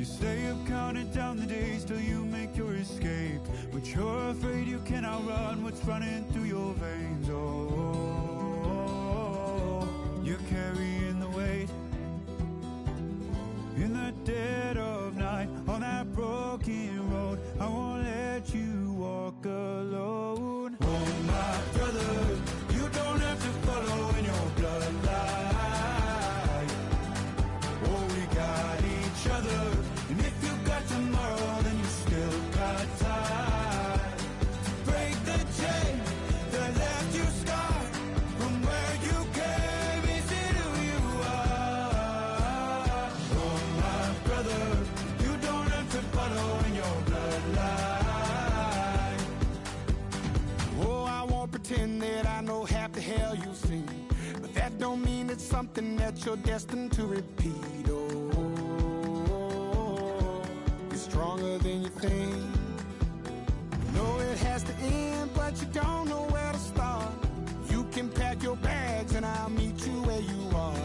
You stay up counting down the days till you make your escape, but you're afraid you cannot run what's running through your veins. Oh, you're carrying the weight in the dead of night on that broken road. I won't let you walk alone. Oh my brother, you don't have to follow in your bloodline. Oh, we got each other, and if you got tomorrow, then you still got time to break the chain that left you scarred from where you came. Is it who you are? Oh my brother, you don't have to follow in your bloodline. Oh, I won't pretend that I know half the hell you've seen, but that don't mean it's something that you're destined to repeat. Oh, you're stronger than you think. You know it has to end, but you don't know where to start. You can pack your bags and I'll meet you where you are.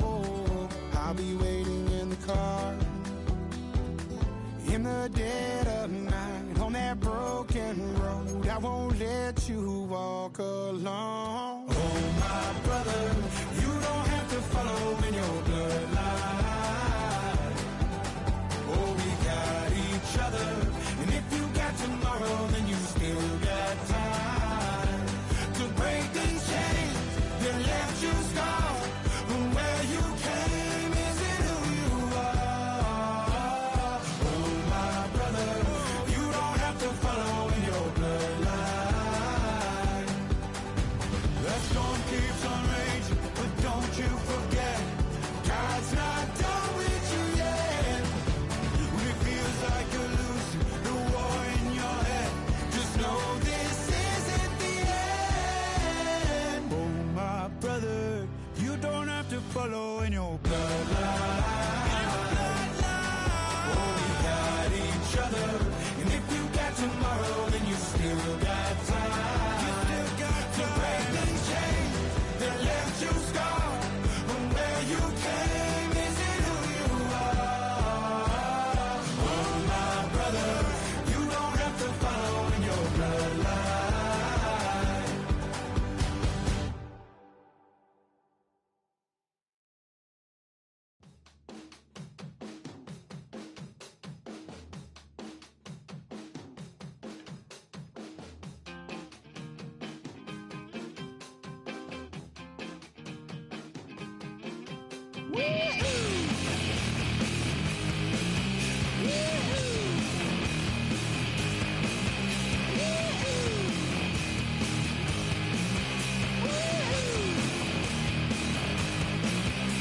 Oh, I'll be waiting in the car in the dead of night on that broken road. I won't let you walk alone. Oh my brother, you don't have to follow in your bloodline. Oh, we got each other, and if you got tomorrow, then you still got time to break these chains that left you scarred from where you came. Is it who you are? Oh my brother, you don't have to follow in your bloodline. The storm keeps on raging, but don't you forget, God's not done with you yet. When it feels like you're losing the war in your head, just know this isn't the end. Oh my brother, you don't have to follow in your bloodline. Oh, we got each other, and if you got tomorrow, then you still got time. You still got to break these chains that left you scarred from where you came. Is it who you are? Oh my brother, you don't have to follow in your bloodline.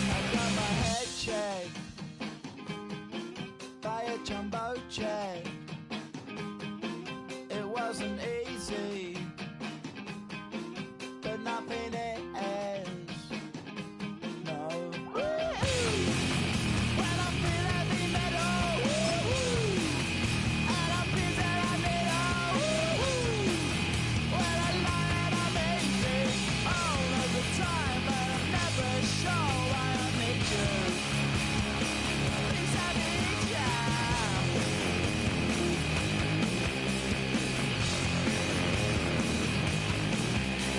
I got my head checked by a jumbo jet. It wasn't easy, but nothing is. No. When I feel heavy metal, and I feel that I need when I lie and I'm easy all of the time, but I'm never sure why I need you. Please, I need you.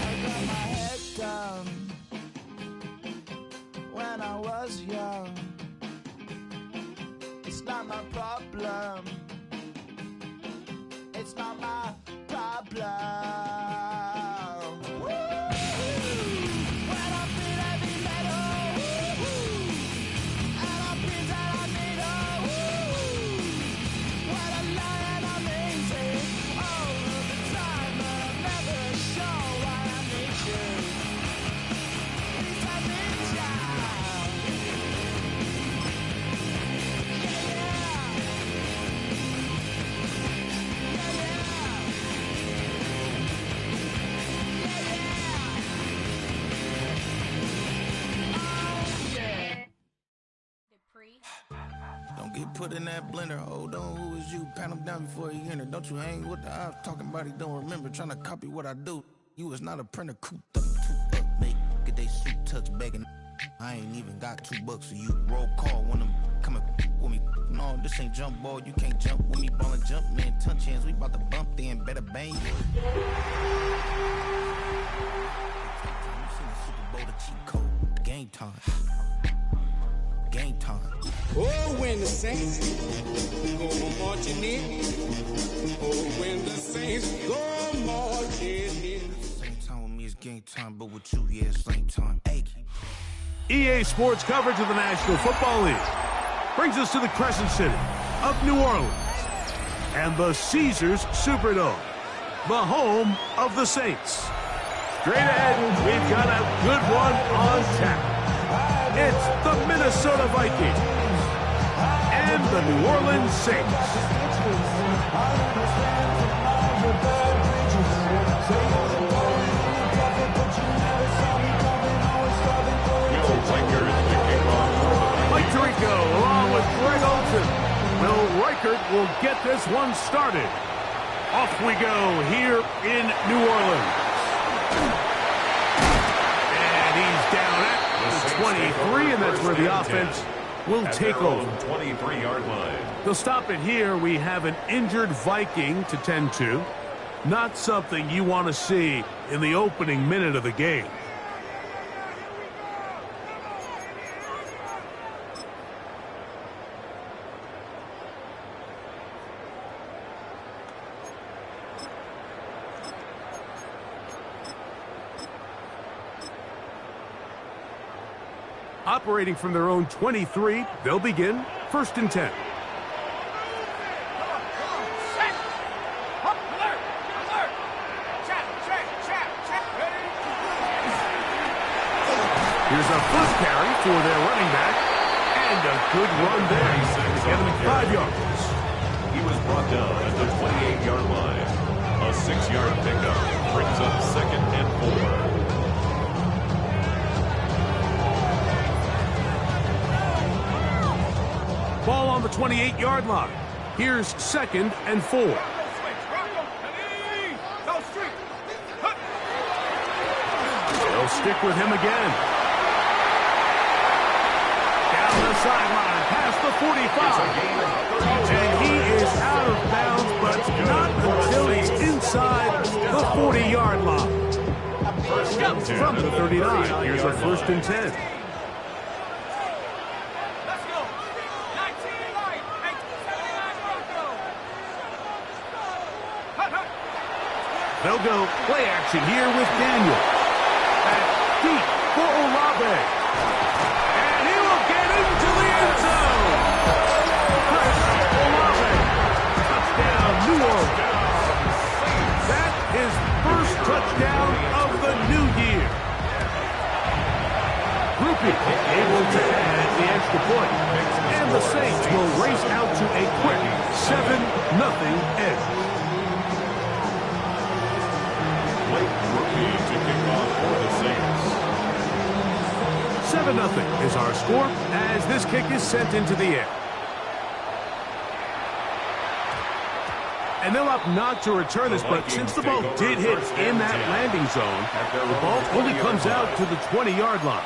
I got my head down when I was young. It's not my problem. It's not my problem. When I feel heavy metal, and I feel that I need when I lie and I'm easy all of the time, but I'm never sure why I need you. Please, I need you. Yeah, Don't get put in that blender. Hold on, who is you? Pat him down before he enter. Don't you hang with the ops talking about he don't remember. Trying to copy what I do. You was not a printer, cooped up, too up, make. Get they suit tucks begging. I ain't even got $2 for you. Roll call when them come and with me. No, this ain't jump ball. You can't jump with me. Ball and jump, man. Touch hands. We about to bump then. Better bang you. You seen the Super Bowl, the cheat code. Game time. Game time. Oh, when the saints go marching in. Oh, when the saints go marching in. Same time with me is game time, but with you, yeah, same time. Hey. EA Sports coverage of the National Football League brings us to the Crescent City of New Orleans and the Caesars Superdome, the home of the Saints. Straight ahead, we've got a good one on tap. It's the Minnesota Vikings and the New Orleans Saints. Mike Tirico along with Greg Olsen. Will Reichert will get this one started. Off we go here in New Orleans. And he's down at the 23, and that's where the offense will take over. 23-yard line. They'll stop it here. We have an injured Viking to tend to. Not something you want to see in the opening minute of the game. Operating from their own 23, they'll begin 1st and 10. Here's a first carry for their running back, and a good run there to get him 5 yards. He was brought down at the 28-yard line. A 6-yard pickup brings up 2nd and 4. Ball on the 28-yard line. Here's 2nd and 4. They'll stick with him again. Down the sideline, past the 45. And he is out of bounds, but not until he's inside the 40-yard line. From the 39, here's a 1st and 10. They'll go play action here with Daniel. Back deep for Olave. And he will get into the end zone. Chris Olave. Touchdown, New Orleans. That's his first touchdown of the new year. Groupie able to add the extra point. And the Saints will race out to a quick 7-0 edge. To kick off for the Saints. 7-0 is our score as this kick is sent into the air. And they'll opt not to return this, but since the ball did hit in that landing zone, the ball only comes out to the 20-yard line.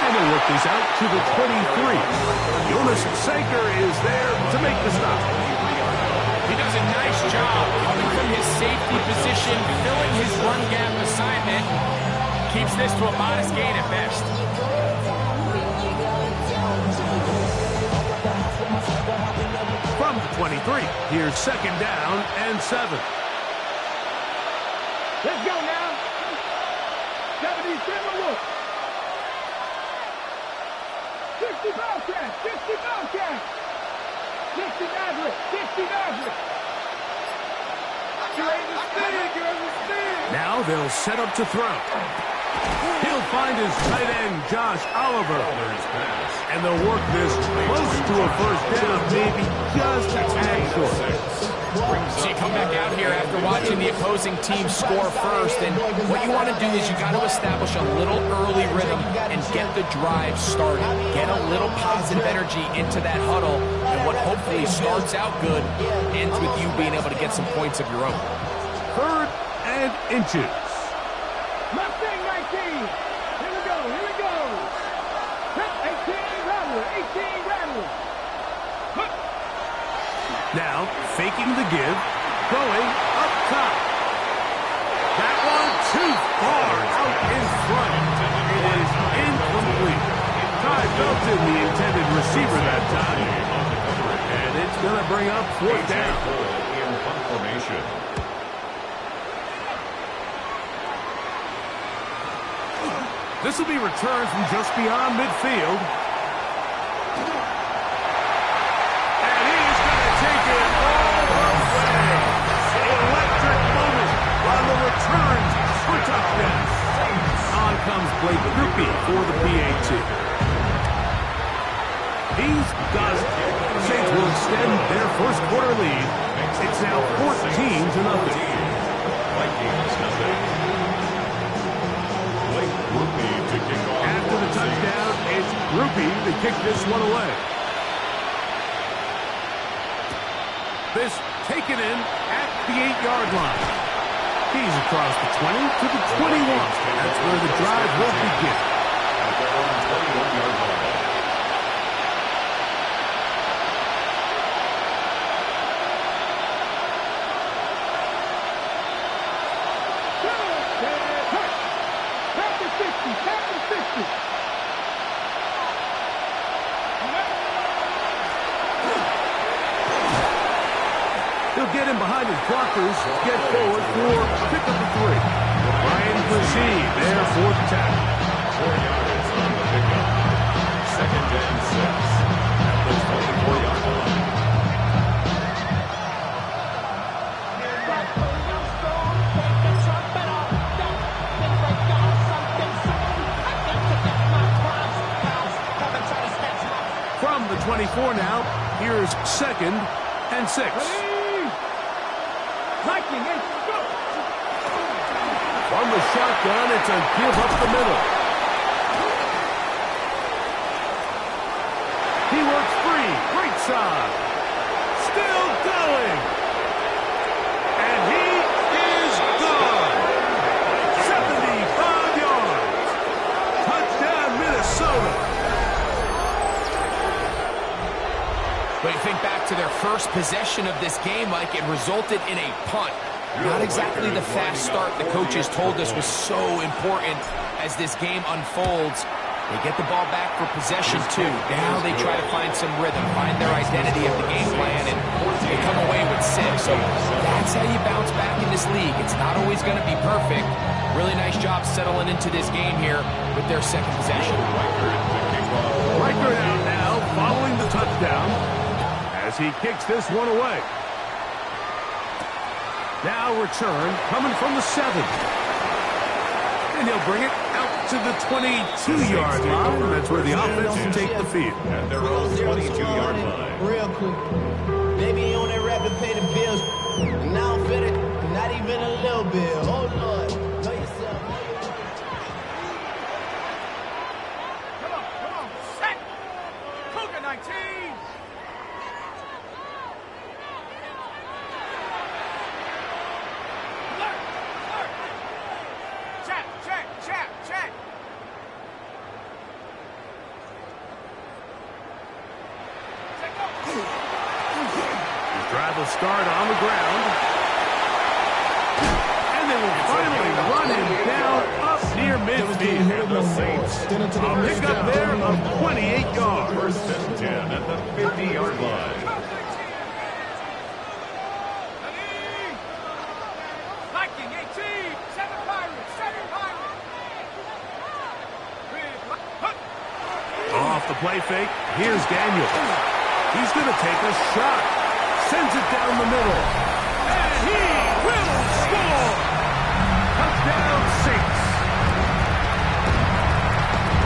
And they'll work this out to the 23. Jonas Sanker is there to make the stop. He does a nice job coming from his safety position, filling his run gap assignment. Keeps this to a modest gain at best. From the 23, here's 2nd down and 7. Let's go now. 77 look. 60 Bobcat. 60 Bobcat. 60 Maverick. 60 Maverick. Now they'll set up to throw. He'll find his tight end, Josh Oliver. And they'll work this close to a first down, maybe just a tad short. So you come back out here after watching the opposing team score first, and what you want to do is you got to establish a little early rhythm and get the drive started. Get a little positive energy into that huddle, and what hopefully starts out good ends with you being able to get some points of your own. 3rd and inches. Mustang 19. Here we go. 18 Rattler. Now, faking the give, going up top. That one too far out in front. It is incomplete. Ty Felton, the intended receiver that time. And it's going to bring up 4th down. In punt formation. This will be returned from just beyond midfield. And he's going to take it all the way. Electric moment on the returns for touchdown. On comes Blake Grupe for the PAT. He's got it. Saints will extend their first quarter lead. It's now 14-0. Vikings nothing. After the touchdown, it's Grupe to kick this one away. This taken in at the 8-yard line. He's across the 20 to the 21. That's where the drive will begin. At their own 21-yard line. He'll get him behind his blockers, get forward for pickup of 3. Ryan Brzee there for the tackle. 4 yards on the pickup. 2nd and 6. At the 24-yard line. From the 24 now, here's 2nd and 6. From the shotgun, it's a give up the middle. He works free, right side. Still going. And he is gone. 75 yards. Touchdown, Minnesota. But you think back to their first possession of this game, Mike, it resulted in a punt. Not exactly the fast start the coaches told us was so important as this game unfolds. They get the ball back for possession 2. Now they try to find some rhythm, find their identity of the game plan, and they come away with 6. So that's how you bounce back in this league. It's not always going to be perfect. Really nice job settling into this game here with their 2nd possession. Reichert out now following the touchdown as he kicks this one away. Now return coming from the 7. And he'll bring it out to the 22-yard line. That's where the offense will take the field. At their own 22-yard line. Real quick. Baby on that rap to pay the bills. And now I'm fitted, not even a little bit. Oh, Lord. Know yourself. Come on. Set. Cougar 19. Check. His drive will start on the ground. And they will finally run him down up near midfield. And the Saints. A pickup there of 28 yards. 1st and 10 at the 50-yard line. Viking 18. 7 Pirates. Off the play fake, here's Daniel. He's going to take a shot. Sends it down the middle. And he will score! Touchdown, Saints.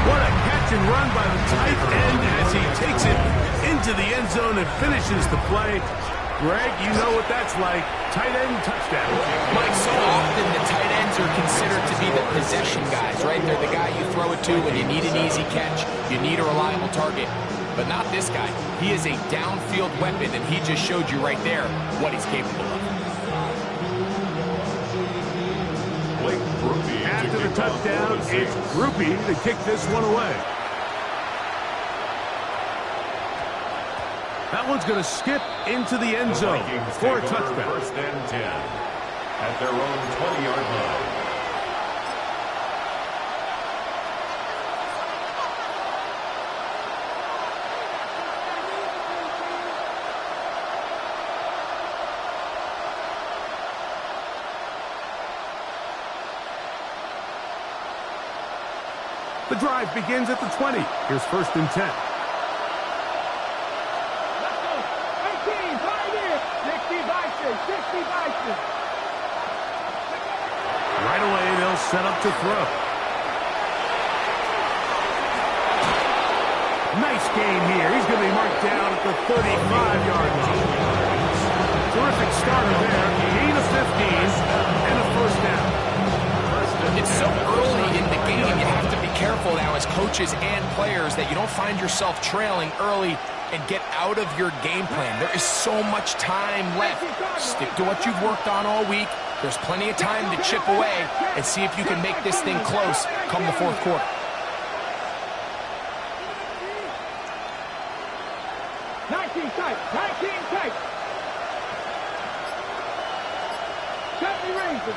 What a catch and run by the tight end as he takes it into the end zone and finishes the play. Greg, you know what that's like. Tight end touchdown. Mike, so often the tight ends are considered to be the possession guys, right? They're the guy you throw it to when you need an easy catch, you need a reliable target. But not this guy. He is a downfield weapon, and he just showed you right there what he's capable of. After the touchdown, it's Groupie to kick this one away. That one's going to skip into the end zone for a touchback. First and 10 at their own 20-yard line. The drive begins at the 20. Here's first and 10. Right away, they'll set up to throw. Nice game here. He's going to be marked down at the 35-yard line. Terrific starter there. Gain of 15 and a first down. It's so early in the game, you have to be careful now as coaches and players that you don't find yourself trailing early and get out of your game plan. There is so much time left. Stick to what you've worked on all week. There's plenty of time to chip away and see if you can make this thing close come the fourth quarter. Tight.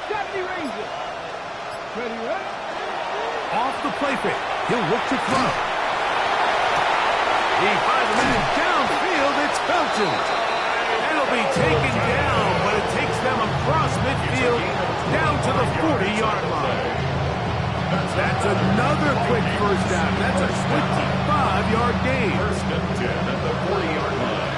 70 ranges. Ready? Off the play fake. He'll look to throw. He finds him in downfield. It's Felton. It'll be taken down, but it takes them across midfield down to the 40-yard line. That's another quick first down. That's a 25-yard gain. First and 10 at the 40-yard line.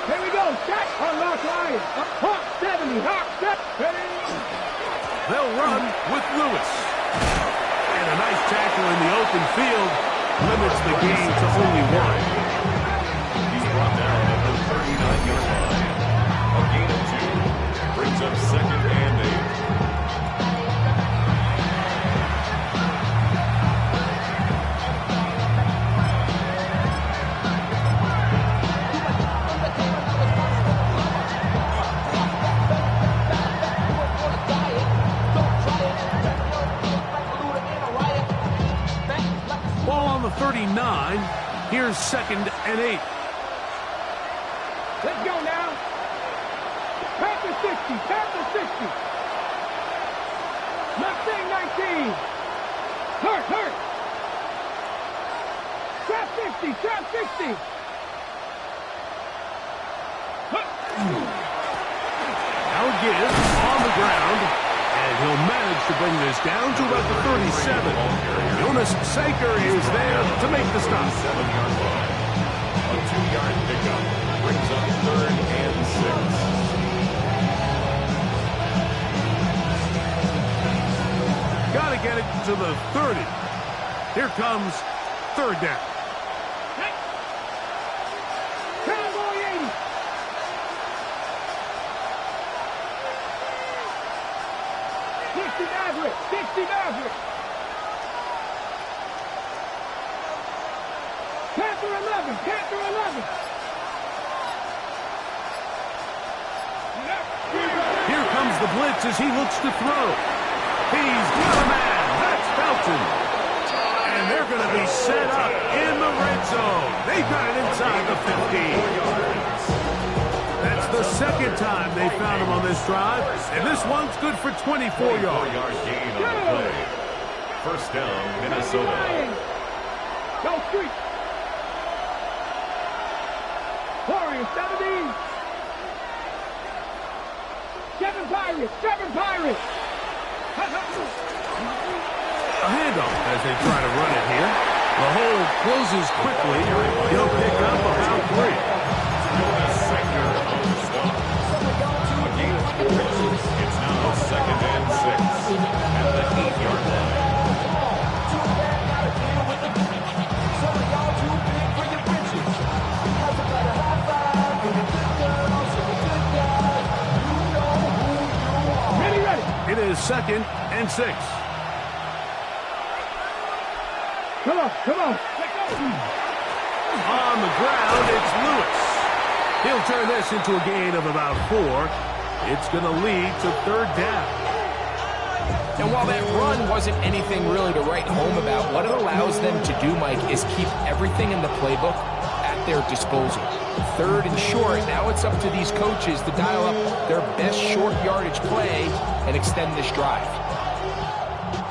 Here we go. Set. Unlock line. Hawk 70. Hawk set. Ready? They'll run with Lewis. And a nice tackle in the open field limits the gain to only one. He's brought down at the 39-yard line. A gain of 2 brings up second and 8. Ball on the 39. Here's second and 8. Let's go now. Panther 60. Panther 60. Mustang 19. Hurt. Trap 60. Trap 60. Now gives on the ground. And he'll manage to bring this down to about the 37. Jonas Saker is there to make the stop. 7-yard line. A 2-yard pickup brings up third and 6. Got to get it to the 30. Here comes third down. Cowboy 80. Maverick. Panther 11. Here comes the blitz as he looks to throw. He's got a man. That's Felton. And they're going to be set up in the red zone. They got it inside the 15. That's the second time they found him on this drive. And this one's good for 24 yards. 4-yard gain on the play. First down, Minnesota. Go street. Warriors 70. 7 Pirates. A handoff as they try to run it here. The hole closes quickly. He'll pick up about 3. Sector on the stop. A gain of 4. It's now second and 6 at the 8-yard line. is 2nd and 6. Come on, come on. On the ground, it's Lewis. He'll turn this into a gain of about 4. It's going to lead to 3rd down. And while that run wasn't anything really to write home about, what it allows them to do, Mike, is keep everything in the playbook at their disposal. 3rd and short, now it's up to these coaches to dial up their best short yardage play and extend this drive.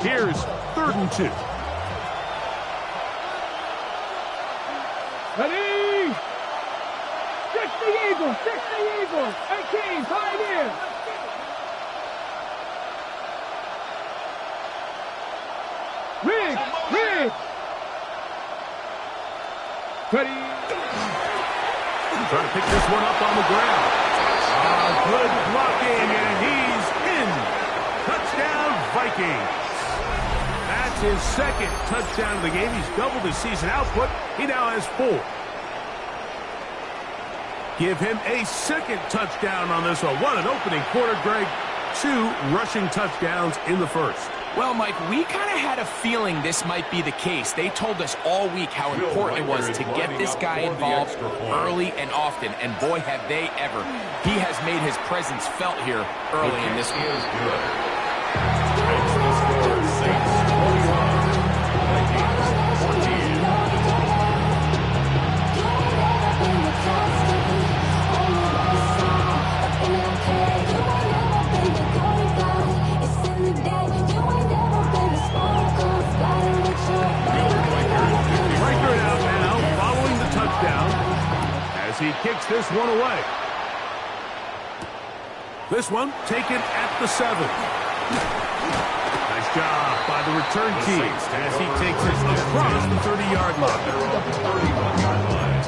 Here's 3rd and 2. Ready? 60 Eagles, 60 Eagles. 18, Pioneers. Rig, rig. Ready? Trying to pick this one up on the ground. Good blocking, and he's in. Touchdown, Vikings. That's his 2nd touchdown of the game. He's doubled his season output. He now has 4. Give him a 2nd touchdown on this one. What an opening quarter, Greg. 2 rushing touchdowns in the 1st. Well, Mike, we kind of had a feeling this might be the case. They told us all week how important it was to get this guy involved early and often, and boy, have they ever. He has made his presence felt here early in this one. Makes the score Saints 21, Vikings 14. Breaker it out now, following the touchdown, as he kicks this one away. This one taken at the 7. Nice job by the return team as he takes it across the 30-yard line. They're on the 31-yard line.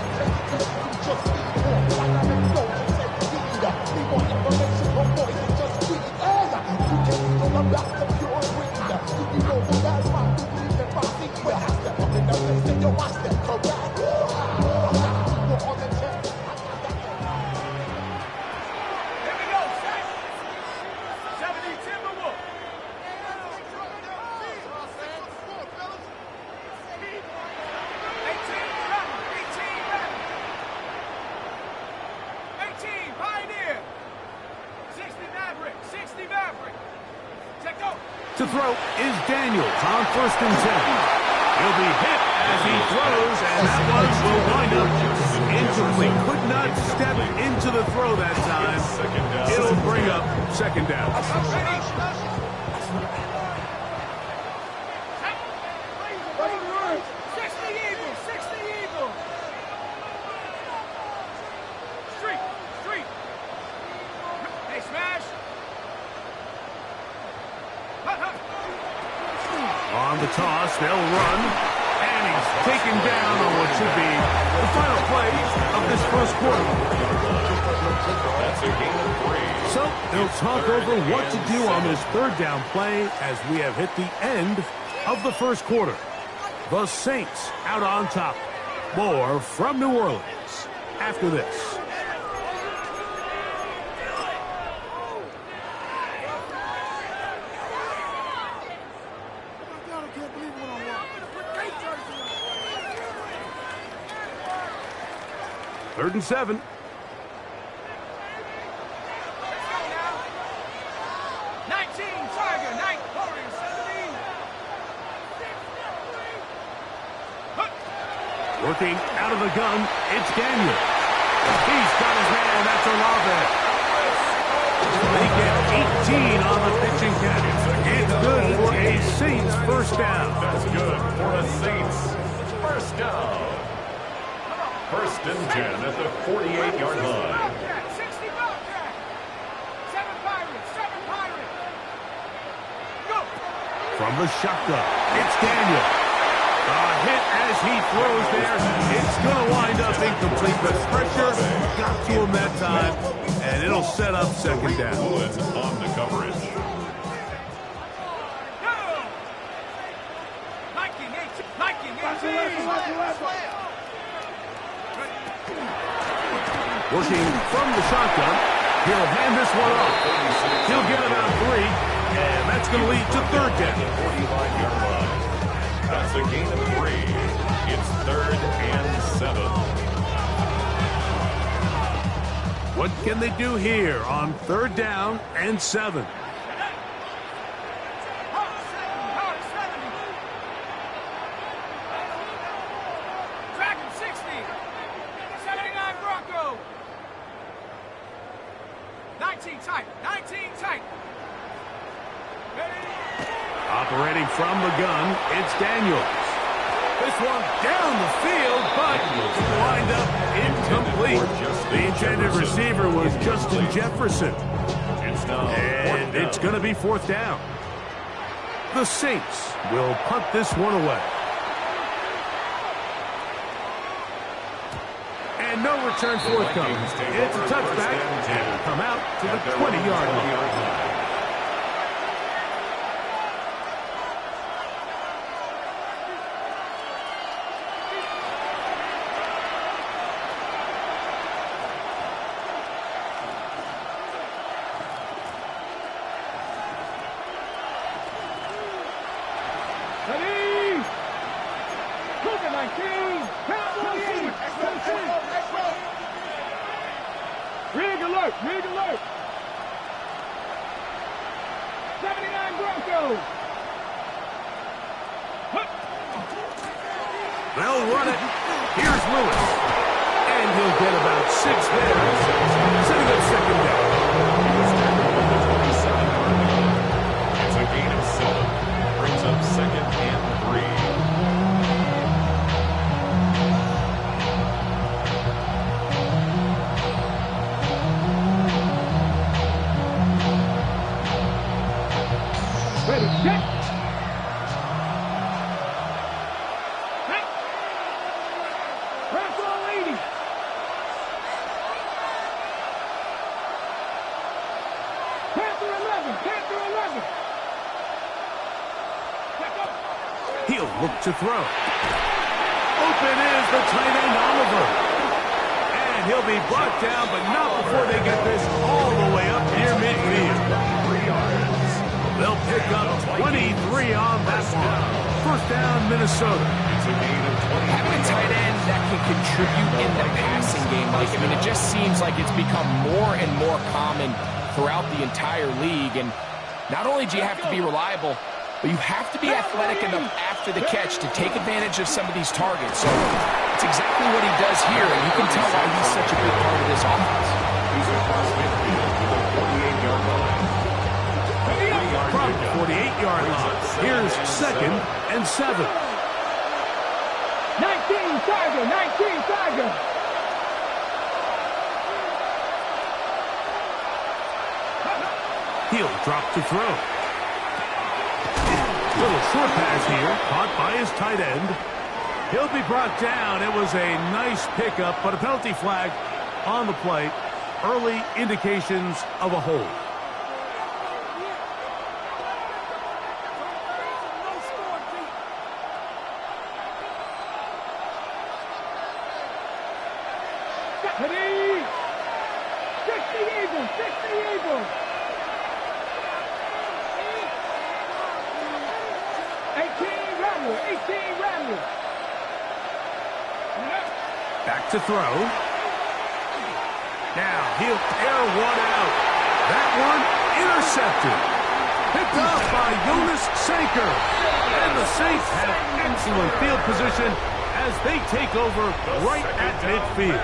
To throw is Daniels on 1st and 10. He'll be hit as he throws, and that one will wind up incomplete. Could not step into the throw that time. It'll bring up 2nd down. 60 Eagles, 60 Eagles. Street. Hey, smash. On the toss, they'll run, and he's taken down on what should be the final play of this 1st quarter. That's a gain of 3. So they'll talk over what to do on this 3rd down play as we have hit the end of the 1st quarter. The Saints out on top. More from New Orleans after this. Third and 7. Working out of the gun, it's Daniel. He's got his man, that's Olave. They get 18 on the pitching catch. It's good for a Saints 1st down. That's good for a Saints 1st down. 1st and 10 at the 48-yard line. 60 Bobcat. 7 Pirates, 7 Pirates. Go. From the shotgun, it's Daniel. A hit as he throws there. It's going to wind up incomplete, but pressure got to him that time, and it'll set up 2nd down. Woods on the coverage. Working from the shotgun, He'll hand this one off. He'll get about 3, and that's going to lead to third down. 45-yard line. That's a gain of 3. It's 3rd and 7. What can they do here on 3rd down and 7? Dragon 60. 79 Bronco. 19 tight. 19 tight. Operating from the gun, it's Daniels. This one down the field, but lined up incomplete. The intended receiver was Justin Jefferson. And it's going to be 4th down. The Saints will punt this one away. And no return forthcoming. It's a touchback, and will come out to the 20-yard line. Rig alert! Rig alert! 79 Broncos! They'll run it. Here's Lewis. And he'll get about 6 there. Setting up 2nd down. It's a gain of 7. Brings up 2nd and 3. Ready, set. Set. Press on 80. Panther 11. Panther 11. Back up. He'll look to throw. Open is the tight end Oliver. And he'll be brought down, but not before they get this all the way up near midfield. 3 yards. They'll pick up 23 on that one. 1st down, Minnesota. It's a gain of 20. Having a tight end that can contribute in the passing game, Mike, I mean, it just seems like it's become more and more common throughout the entire league. And not only do you have to be reliable, but you have to be athletic enough after the catch to take advantage of some of these targets. So it's exactly what he does here, and you can tell why he's such a big part of this offense. He's across midfield to the 48-yard line. From the 48-yard line, here's 2nd and 7. 19 Tiger. 19 Tiger. He'll drop to throw. Little short pass here, caught by his tight end. He'll be brought down. It was a nice pickup, but a penalty flag on the play. Early indications of a hold. Ready. 60 Eagles. 60 Eagles. 18 Rattler. 18 Rattler. Back to throw. Now he'll air one out. That one intercepted. Picked up by Jonas Sanker. And the Saints have excellent field position as they take over right at midfield.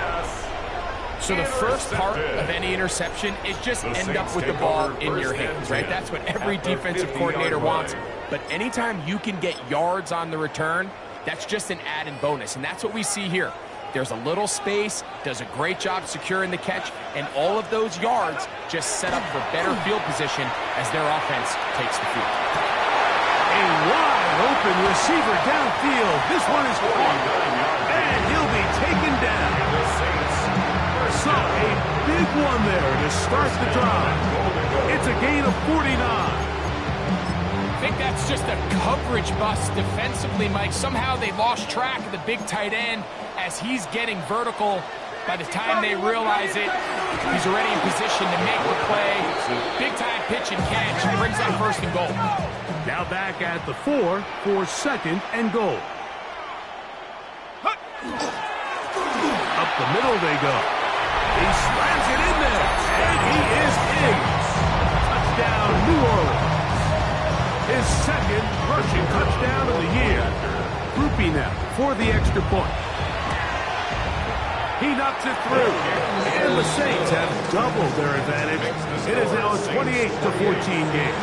So the first part of any interception is just end up with the ball in your hands, right? That's what every defensive coordinator wants. But anytime you can get yards on the return, that's just an added bonus. And that's what we see here. There's a little space, does a great job securing the catch, and all of those yards just set up for better field position as their offense takes the field. A wide open receiver downfield. This one is caught. And he'll be taken down. So a big one there to start the drive. It's a gain of 49. I think that's just a coverage bust defensively, Mike. Somehow they lost track of the big tight end as he's getting vertical. By the time they realize it, he's already in position to make the play. Big-time pitch and catch. Brings up first and goal. Now back at the 4 for second and goal. Up the middle they go. He slams it in there, and he is in. Touchdown, New Orleans. His second rushing touchdown of the year. Groupie now for the extra point. He knocks it through, and the Saints have doubled their advantage. It is now a 28-14 game.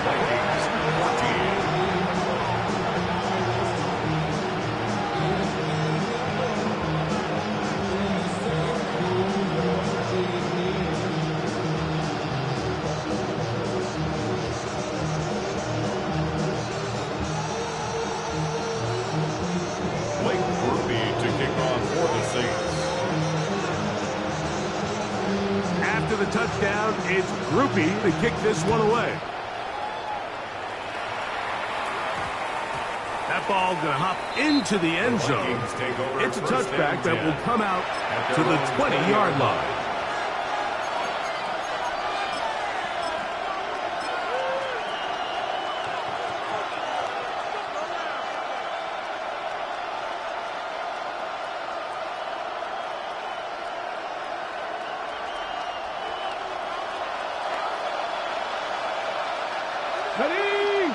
After the touchdown, it's Groupie to kick this one away. That ball going to hop into the end zone. It's a touchback that will come out to the 20-yard line. Ready?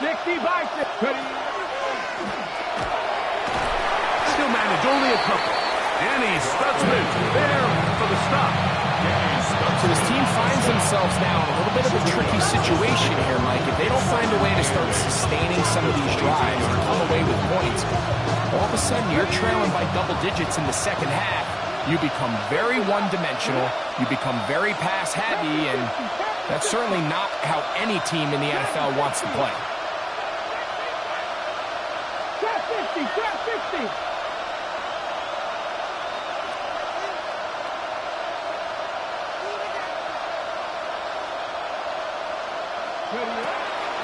60 by 6. Ready? Still manage only a couple. And he studs it there for the stop. So his team finds themselves now in a little bit of a tricky situation here, Mike. If they don't find a way to start sustaining some of these drives and come away with points, all of a sudden you're trailing by double digits in the second half. You become very one-dimensional. You become very pass-heavy, and that's certainly not how any team in the NFL wants to play. Trap 50, trap 50.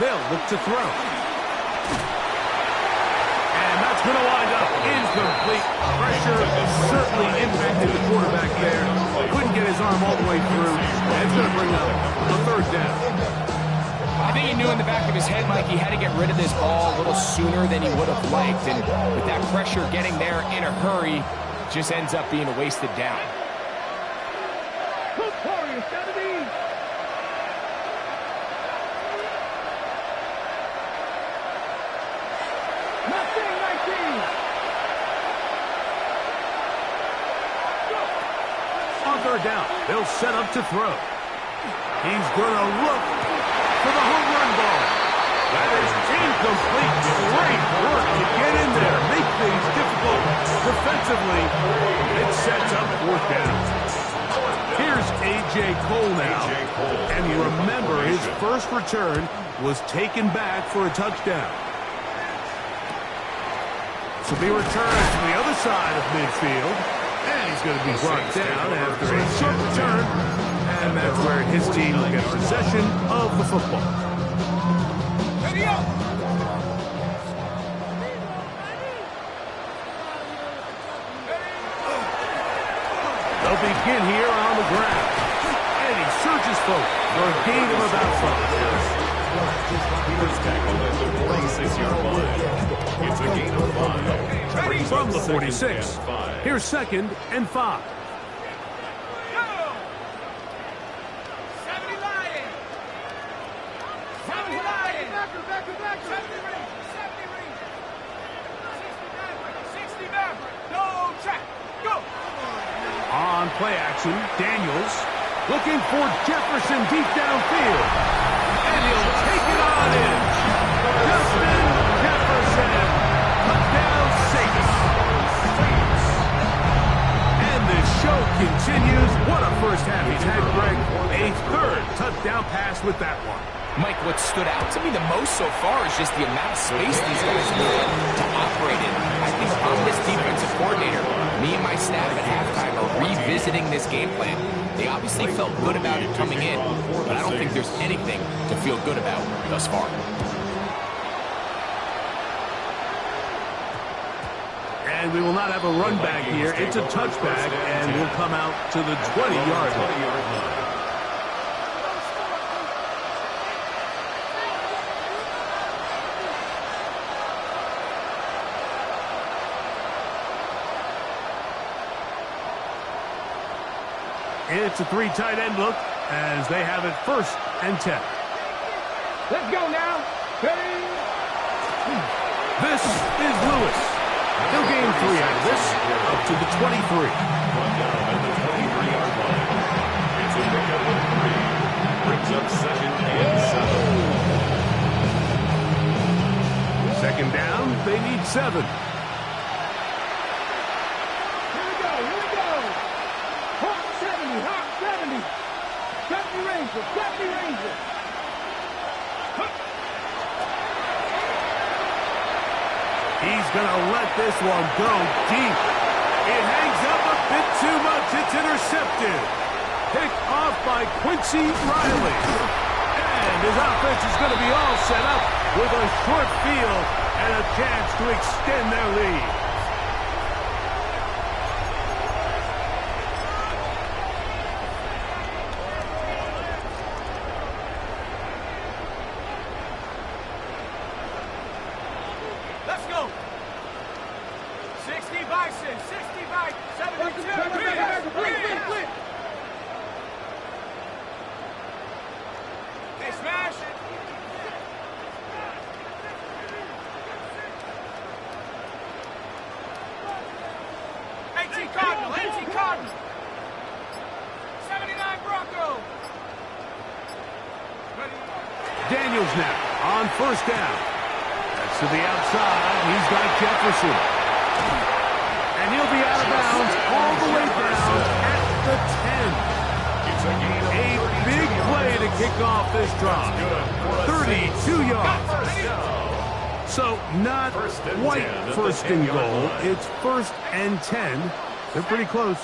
They'll look to throw. And that's going to wind up incomplete. Pressure certainly impacted the quarterback there. Couldn't get his arm all the way through. And it's going to bring up a third down. I think he knew in the back of his head, Mike, he had to get rid of this ball a little sooner than he would have liked. And with that pressure getting there in a hurry, just ends up being a wasted down. On third down, they'll set up to throw. He's going to look for the home run ball. That is incomplete. Great work to get in there, make things difficult defensively. It sets up fourth down. Here's A.J. Cole now. And remember, his first return was taken back for a touchdown. So be returned to the other side of midfield. And he's going to be brought down after a short return. And that's where his team will get possession of the football. They'll begin here on the ground. And he surges forward for a gain of about 5. First tackle at the 46-yard line. It's a gain of 5. From the 46. Here's second and 5. On play action, Daniels looking for Jefferson deep downfield. And he'll take it on in. Justin Jefferson. Touchdown Saints. And the show continues. What a first half he's had, Greg. A third touchdown pass with that one. Mike, what stood out to me the most so far is just the amount of space these guys need to operate in. I think I'm this defensive coordinator. Me and my staff at halftime are revisiting this game plan. They obviously felt good about it coming in, but I don't think there's anything to feel good about thus far. And we will not have a run back here. It's a touchback, and we'll come out to the 20-yard line. It's a 3 tight end look as they have it 1st and 10. Let's go now. Ready? This is Lewis. He'll gain 3 out of this, up to the 23. One down at the 23-yard line. It's a pickup of 3. Brings up 2nd and 7. 2nd down, they need 7. Deputy Ranger. He's going to let this one go deep. It hangs up a bit too much. It's intercepted. Picked off by Quincy Riley. And his offense is going to be all set up with a short field and a chance to extend their lead. Daniels now on 1st down. That's to the outside. He's got Jefferson. And he'll be out of bounds all the way down at the 10. A big play to kick off this drive. 32 yards. So not quite 1st and goal. It's 1st and 10. They're pretty close.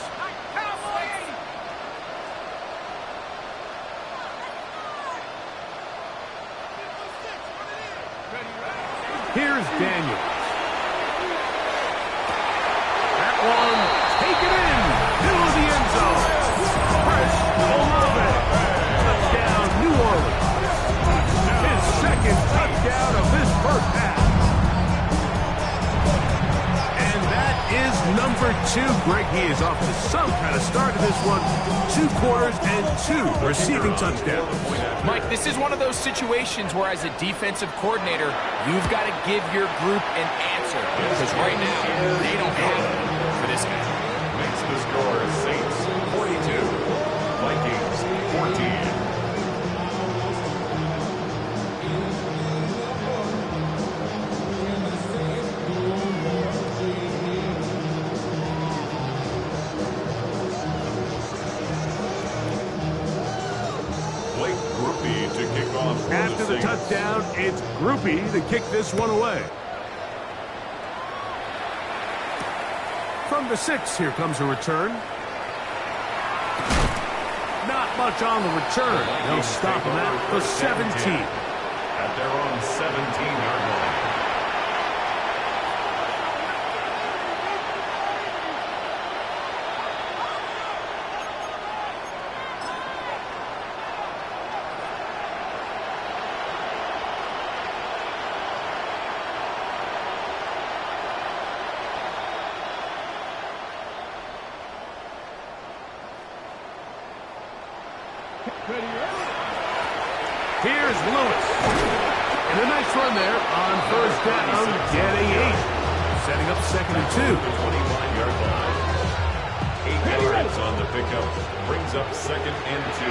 Here's Daniels. That one taken in to the end zone. Fresh Olave. Touchdown, New Orleans. His 2nd touchdown of this 1st half. And that is number 2. Greg, he is off to some kind of start to this one. 2 quarters and 2 receiving touchdowns. Mike, this is one of those situations where as a defensive coordinator, you've got to give your group an answer. Because right now, they don't have it for this guy. Makes the score Saints 42, Vikings 14. After the touchdown, it's Groupie to kick this one away. From the 6, here comes a return. Not much on the return. They'll stop him at the 17. At their own 17-yard line. Here's Lewis. And a nice run there on 1st down, getting 8. Setting up 2nd and 2. The 21-yard line. 8 yards on the pickup. Brings up 2nd and 2.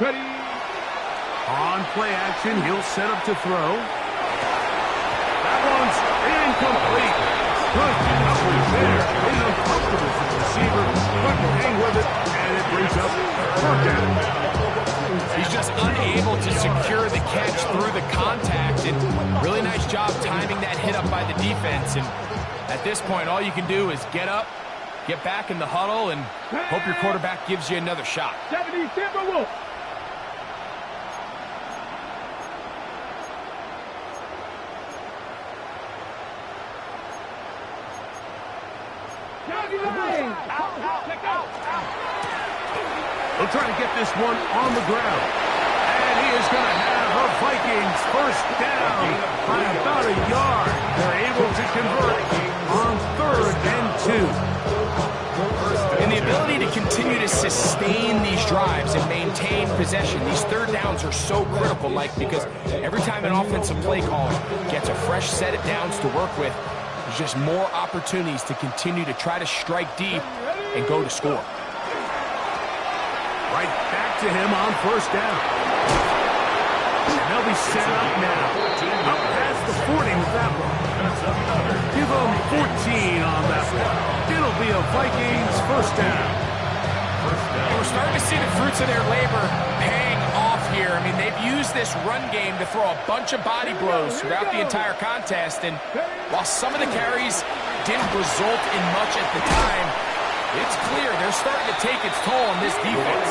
Ready? On play action, he'll set up to throw. That one's incomplete. Good coverage there. It's uncomfortable for the receiver. Couldn't hang with it, and it brings up 4th down. He's just unable to secure the catch through the contact, and really nice job timing that hit up by the defense. And at this point, all you can do is get up, get back in the huddle, and hope your quarterback gives you another shot. 70 Timberwolves. They'll try to get this one on the ground. And he is going to have a Vikings first down by about a yard. They're able to convert on 3rd and 2. And the ability to continue to sustain these drives and maintain possession, these third downs are so critical, Mike, because every time an offensive play caller gets a fresh set of downs to work with, there's just more opportunities to continue to try to strike deep and go to score. Right back to him on first down. And they'll be set up now. Up past the 40 with that one. Give them 14 on that one. It'll be a Vikings first down. And we're starting to see the fruits of their labor paying off here. I mean, they've used this run game to throw a bunch of body blows throughout the entire contest. And while some of the carries didn't result in much at the time, it's clear they're starting to take its toll on this defense.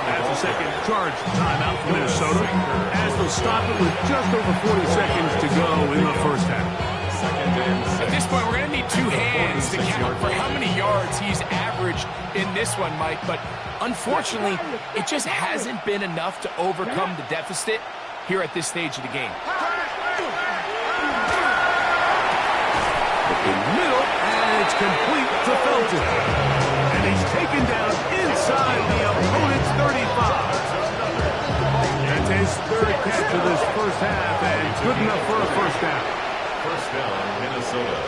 That's a second charge timeout for Minnesota, as they'll stop it with just over 40 seconds to go in the first half. At this point, we're going to need two hands to count for how many yards he's averaged in this one, Mike. But unfortunately, it just hasn't been enough to overcome the deficit here at this stage of the game. In the middle, and it's complete to Felton. And he's taken down inside the opponent's 35. That's his 3rd catch of this first half, and good enough for a first down. First down, Minnesota.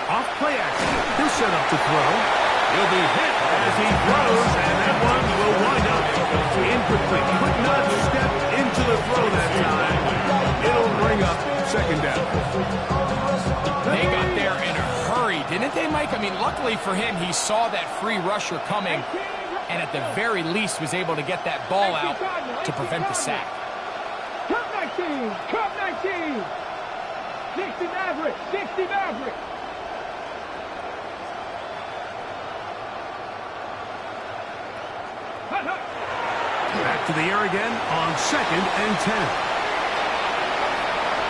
Off play action. He'll set up to throw. He'll be hit as he throws, and that one will wind up incomplete. Could not step into the throw that time. It'll bring up second down. They got there in a hurry, didn't they, Mike? I mean, luckily for him, he saw that free rusher coming, and at the very least was able to get that ball out to prevent the sack. Cut 19! Cut 19! 60 Maverick! 60 Maverick! Back to the air again on 2nd and 10.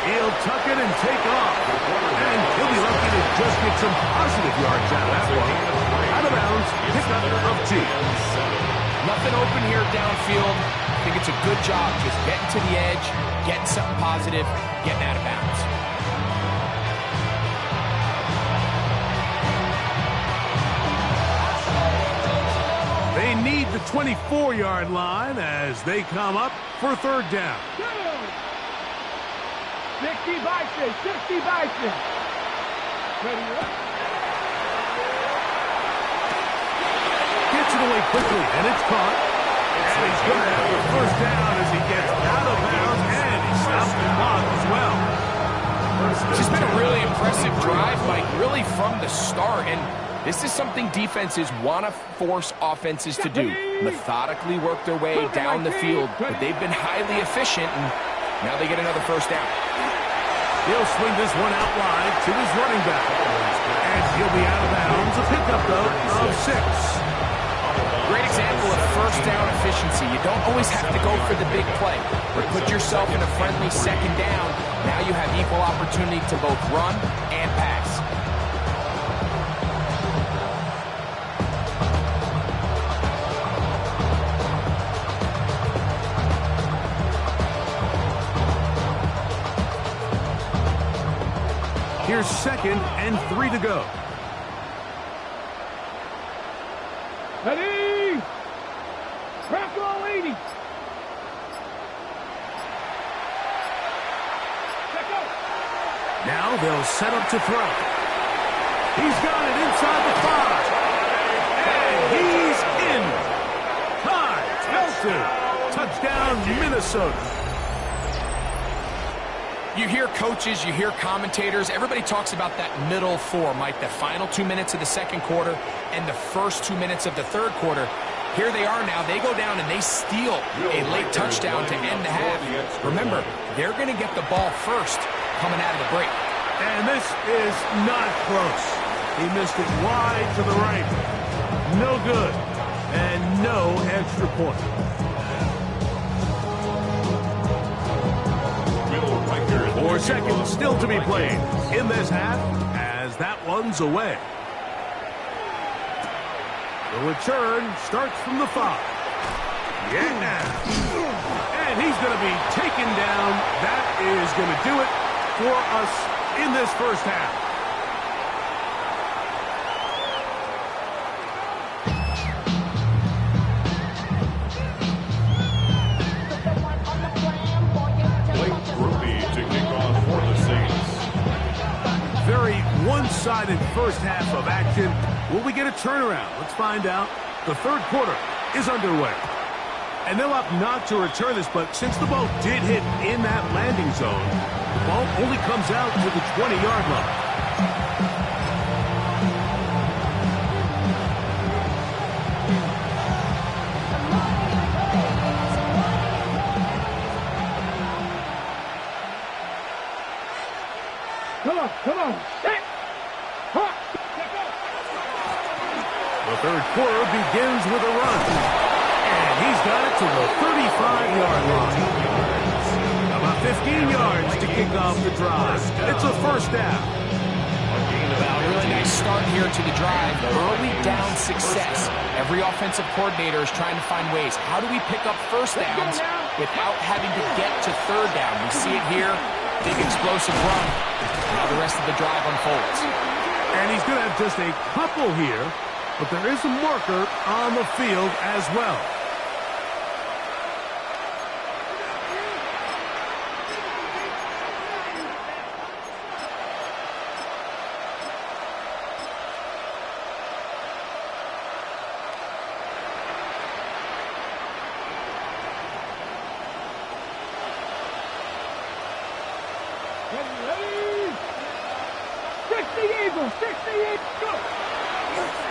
He'll tuck it and take off. And he'll be lucky to just get some positive yards out of that one. Out of bounds, pickup of 2. Nothing open here downfield. I think it's a good job just getting to the edge, getting something positive, getting out of bounds. They need the 24-yard line as they come up for 3rd down. 60 Vikings! 60 Vikings! Ready up. Gets it away quickly, and it's caught. And he's going to have the first down as he gets out of bounds, and he stops the clock as well. It's just been a really impressive drive, Mike, really from the start. And this is something defenses want to force offenses to do. Methodically work their way down the field, but they've been highly efficient, and now they get another first down. He'll swing this one out wide to his running back. And he'll be out of bounds. A pickup, though, of 6. Great example of first down efficiency. You don't always have to go for the big play, but put yourself in a friendly second down. Now you have equal opportunity to both run and pass. Here's 2nd and 3 to go. Ready! Crack all 80! Now they'll set up to throw. He's got it inside the 5. And he's in. Tied. Felton. Touchdown, Minnesota. You hear coaches, you hear commentators, everybody talks about that middle 4, Mike, the final 2 minutes of the second quarter and the first 2 minutes of the third quarter. Here they are now. They go down and they steal a late touchdown to end the half. Remember, they're going to get the ball first coming out of the break. And this is not close. He missed it wide to the right. No good. And no extra point. For more seconds still to be played in this half as that one's away. The return starts from the 5. Yeah. And he's going to be taken down. That is going to do it for us in this first half. Very one-sided first half of action. Will we get a turnaround? Let's find out. The third quarter is underway. And they'll opt not to return this, but since the ball did hit in that landing zone, the ball only comes out to the 20-yard line. Come on. The third quarter begins with a run. And he's got it to the 35-yard line. About 15 yards to kick off the drive. It's a first down. A really nice start here to the drive. Early down success. Every offensive coordinator is trying to find ways. How do we pick up first downs without having to get to third down? We see it here. Big explosive run. Now the rest of the drive unfolds. And he's going to have just a couple here, but there is a marker on the field as well.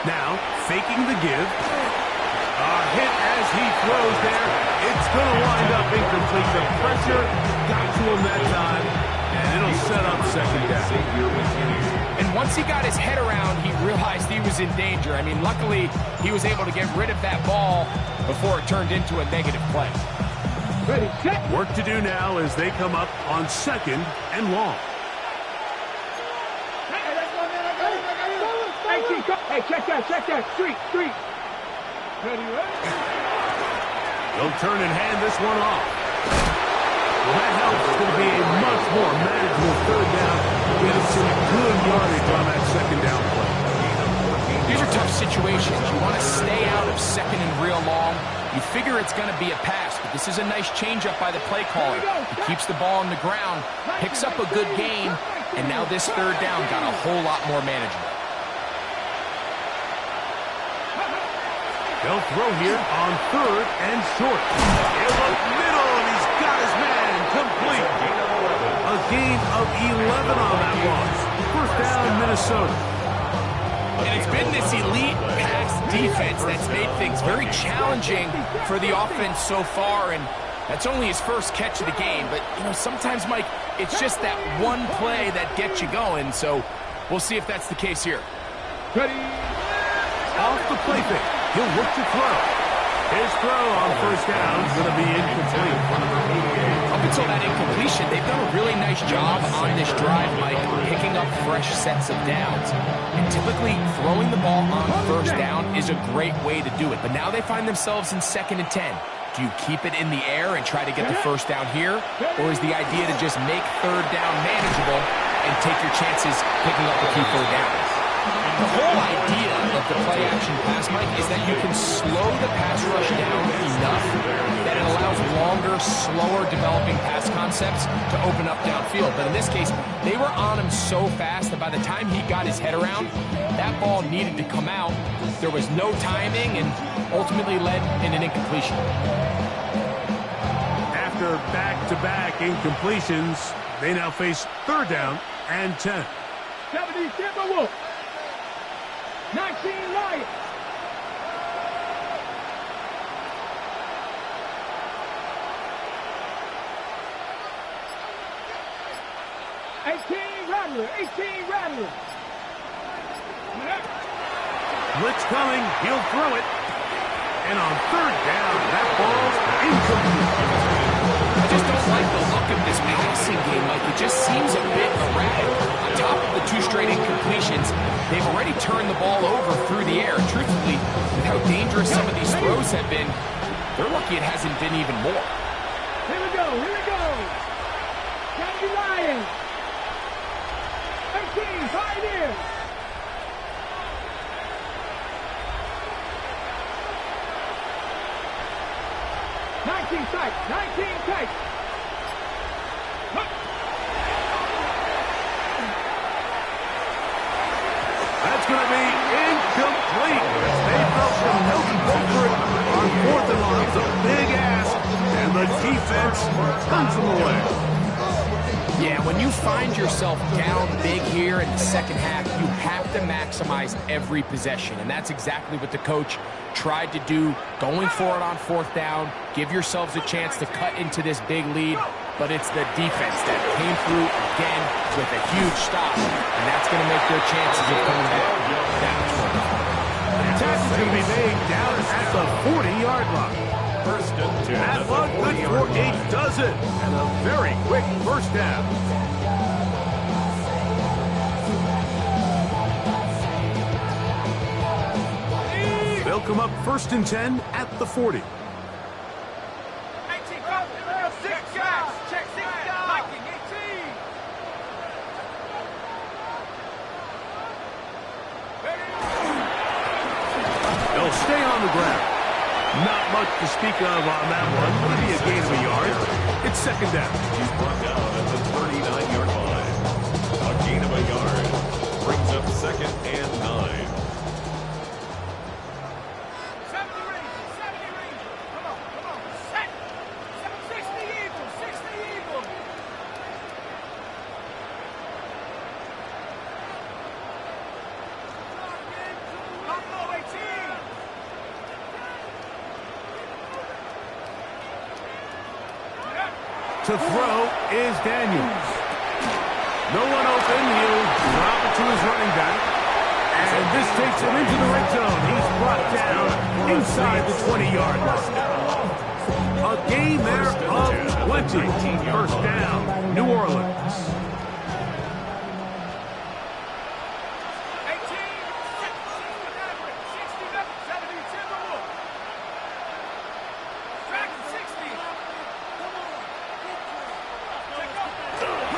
Now, faking the give. A hit as he throws there. It's going to wind up incomplete. The pressure got to him that time, and it'll set up second down. And once he got his head around, he realized he was in danger. I mean, luckily, he was able to get rid of that ball before it turned into a negative play. Ready, set. Work to do now as they come up on second and long. Hey, check that. Street. Ready. They'll turn and hand this one off. Well, that helps. It's going to be a much more manageable third down. Getting some good yardage on that second down play. These are tough situations. You want to stay out of second and real long. You figure it's going to be a pass, but this is a nice changeup by the play caller. He keeps the ball on the ground, picks up a good gain, and now this third down got a whole lot more manageable. They'll throw here on third and short. He'll look middle, and he's got his man complete. A gain of 11 on that one. First down, Minnesota. And it's been this elite pass defense that's made things very challenging for the offense so far, and that's only his first catch of the game. But, you know, sometimes, Mike, it's just that one play that gets you going, so we'll see if that's the case here. Ready. Off the play fake. He'll look to throw. His throw on first down is going to be incomplete. Up until that incompletion, they've done a really nice job on this drive, Mike, picking up fresh sets of downs. And typically, throwing the ball on first down is a great way to do it. But now they find themselves in 2nd and 10. Do you keep it in the air and try to get the first down here? Or is the idea to just make third down manageable and take your chances picking up a few third downs? The whole idea of the play-action pass, Mike, is that you can slow the pass rush down enough that it allows longer, slower developing pass concepts to open up downfield. But in this case, they were on him so fast that by the time he got his head around, that ball needed to come out. There was no timing and ultimately led in an incompletion. After back-to-back incompletions, they now face third down and 10. 70 Timberwolves. 19 Lions. Rattler. Blitz coming. He'll throw it. And on third down, that ball's incomplete. I just don't like the look of this passing game. Like, it just seems They've already turned the ball over through the air. Truthfully, with how dangerous some of these throws have been, they're lucky it hasn't been even more. Here we go, here we go. County Lions. 18, Pioneers. Tight, 19 tight. That's going to be incomplete. They felt some healthy over it on 4th and long. It's a big ask, and the defense punts them away. Yeah, when you find yourself down big here in the second half, you have to maximize every possession, and that's exactly what the coach tried to do, going for it on 4th down. Give yourselves a chance to cut into this big lead, but it's the defense that came through again with a huge stop, and that's going to make their chances of coming back that much more difficult. The attack is going to be made down at the 40-yard line. First and 10. That one, good for 8 does it, and a very quick first down. They'll come up 1st and 10 at the 40. They'll stay on the ground. Not much to speak of on that one. Maybe a gain of a yard. It's 2nd down. He's brought down at the 39-yard line. A gain of a yard brings up 2nd and 9. 70 Rangers, 70 Rangers. Come on, set. 60 Eagles, 60 Eagles. Buffalo 18. To throw is Daniels. No one open. He'll drop it to his running back. And this takes him into the red zone. He's brought down inside the 20-yard line. A gain there of 20. 1st down, New Orleans. 70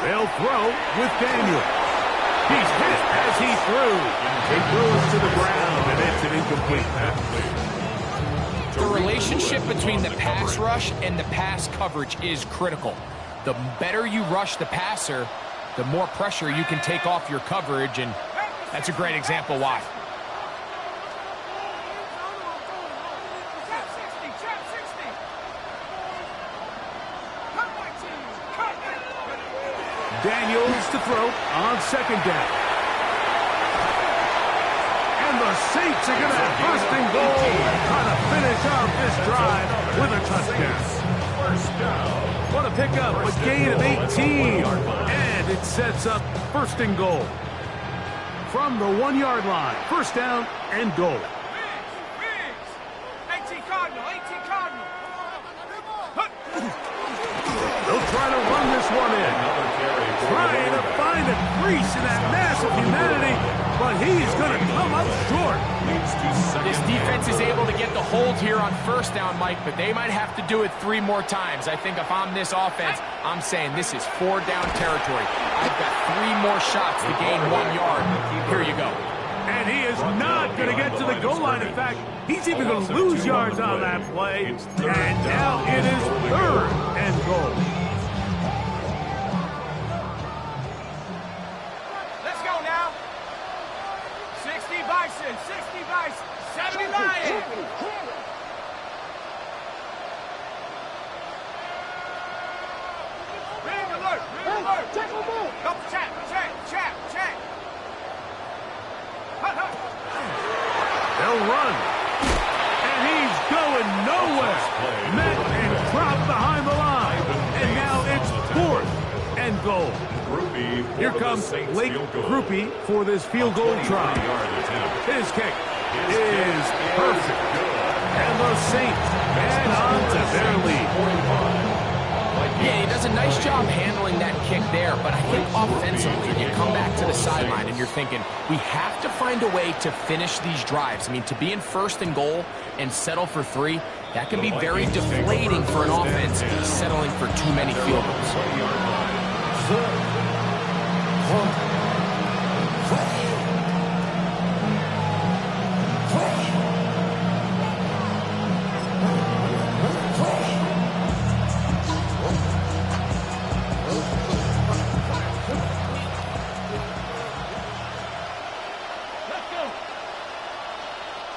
They'll throw with Daniel. He's hit as he threw. He throws to the ground, and it's an incomplete pass. The relationship between the pass rush and the pass coverage is critical. The better you rush the passer, the more pressure you can take off your coverage, and that's a great example why. Daniels to throw on 2nd down. And the Saints are going to have 1st and goal, trying to finish off this drive with a touchdown. First down. What a pickup, a gain of 18. And it sets up 1st and goal. From the 1-yard line, 1st down and goal. Wings! 18 Cardinal, 18 Cardinal. They'll try to run this one in. Trying to find a crease in that mass of humanity, but he's going to come up short. This defense is able to get the hold here on 1st down, Mike, but they might have to do it 3 more times. I think if I'm this offense, I'm saying this is 4-down territory. I've got 3 more shots to gain 1 yard. Here you go. And he is not going to get to the goal line. In fact, he's even going to lose yards on that play. And now it is 3rd and goal. Let's go now. 60 Bison, 60 Bison, 70 Lions. Ring alert, ring alert. Check the move. Go, check. They'll run. And he's going nowhere. Met and dropped behind the line. And now it's 4th and goal. Here comes Blake Groupie for this field goal try. His kick is perfect. And the Saints add on to their lead. Yeah, he doesn't a nice job handling that kick there, but I think offensively, you come back to the sideline and you're thinking, we have to find a way to finish these drives. I mean, to be in 1st and goal and settle for 3, that can be very deflating for an offense settling for too many field goals.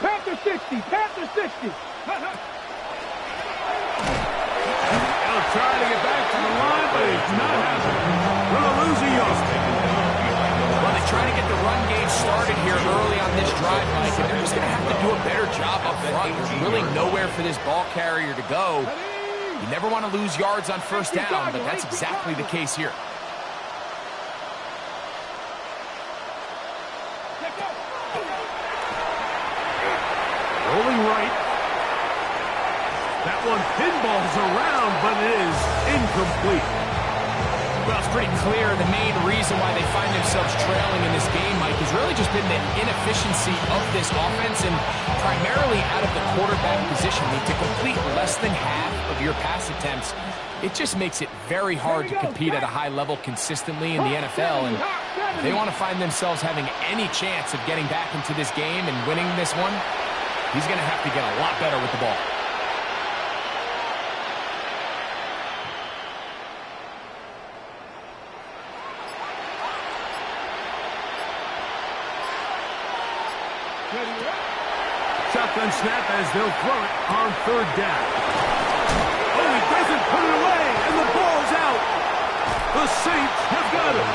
Panther 60, Panther 60. He'll try to get back to the line, but he's not happening. We'll lose a yard. Well, they try to get the run game started here early on this drive, Mike, and they're just going to have to do a better job up front. There's really nowhere for this ball carrier to go. You never want to lose yards on 1st down, but that's exactly the case here. Rolling right. That one pinballs around, but it is incomplete. Well, it's pretty clear the main reason why they find themselves trailing in this game, Mike, has really just been the inefficiency of this offense and primarily out of the quarterback position. I mean, to complete less than half of your pass attempts, it just makes it very hard to compete at a high level consistently in the NFL. And if they want to find themselves having any chance of getting back into this game and winning this one, he's going to have to get a lot better with the ball. Shotgun snap as they'll throw it on 3rd down. Oh, he doesn't put it away, and the ball's out. The Saints have got it.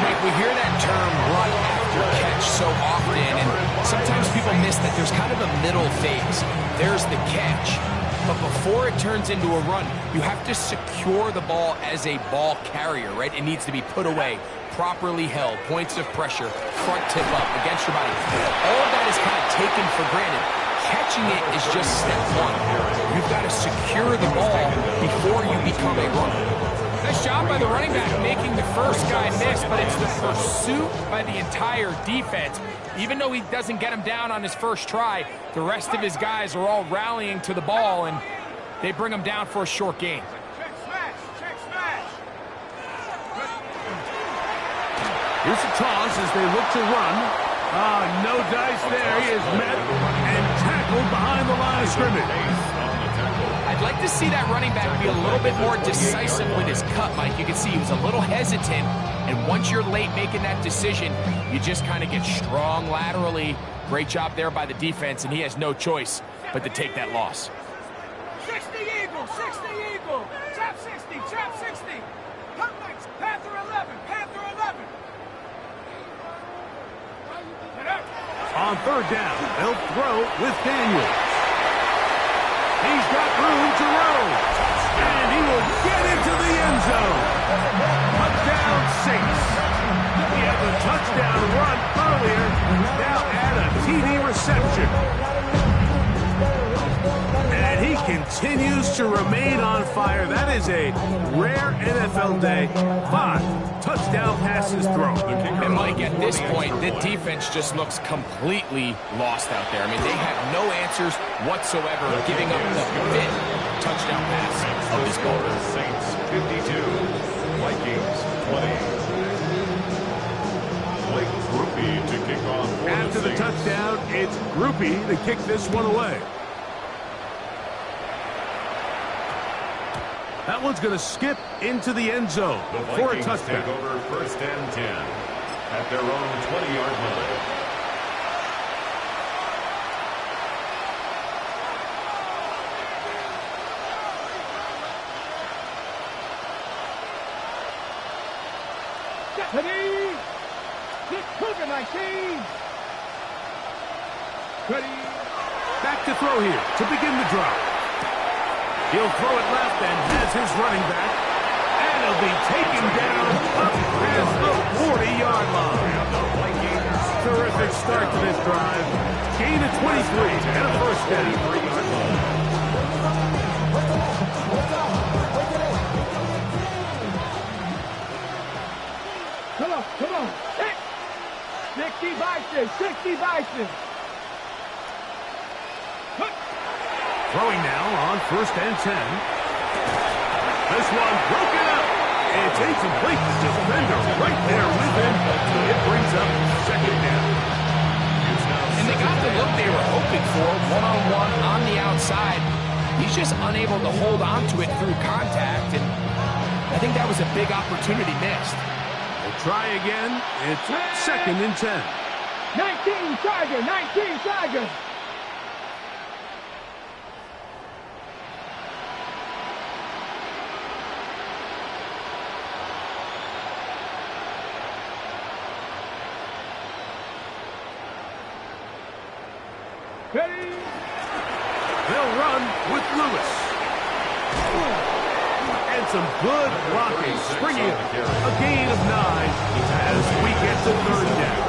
Mike, we hear that term run after catch so often, and sometimes people miss that there's kind of a middle phase. There's the catch, but before it turns into a run, you have to secure the ball as a ball carrier, right? It needs to be put away, properly held, points of pressure, front tip up against your body. All of that is kind of taken for granted. Catching it is just step one. You've got to secure the ball before you become a runner. Nice job by the running back making the first guy miss, but it's the pursuit by the entire defense. Even though he doesn't get him down on his first try, the rest of his guys are all rallying to the ball, and they bring him down for a short gain. Here's a toss as they look to run. No dice there. He is met and tackled behind the line of scrimmage. I'd like to see that running back be a little bit more decisive with his cut, Mike. You can see he was a little hesitant, and once you're late making that decision, you just kind of get strong laterally. Great job there by the defense, and he has no choice but to take that loss. 60 Eagle, 60 Eagle. Trap 60, trap 60. Panther 11, Panther 11. On 3rd down, they'll throw with Daniels. He's got room to roll, and he will get into the end zone. Touchdown, Saints. He had the touchdown run earlier, now add a TD reception. And he continues to remain on fire. That is a rare NFL day. 5 touchdown passes thrown. And Mike, at this point, the defense just looks completely lost out there. I mean, they have no answers whatsoever, giving up the 5th touchdown pass of this ball. Saints 52, Vikings 20. Blake Groupie to kick off. After the touchdown, it's Groupie to kick this one away. That one's going to skip into the end zone for a touchdown. Take over 1st and 10 at their own 20-yard line. Ready? Get Cougar 19. Ready? Back to throw here to begin the drive. He'll throw it left and has his running back. And he'll be taken down up past the 40-yard line. Terrific start to this drive. Gain of 23 and a 1st down. Come on. 60 Vikings. 60 Vikings. Throwing now on 1st and 10. This one broken up. It's incomplete. The defender right there with him. It brings up 2nd down. And they got the look they were hoping for, one-on-one on the outside. He's just unable to hold on to it through contact, and I think that was a big opportunity missed. We'll try again. It's 2nd and 10. 19 Tiger. 19 Tiger. Ready? They'll run with Lewis. And some good blocking, bringing a gain of 9 as we get to 3rd down.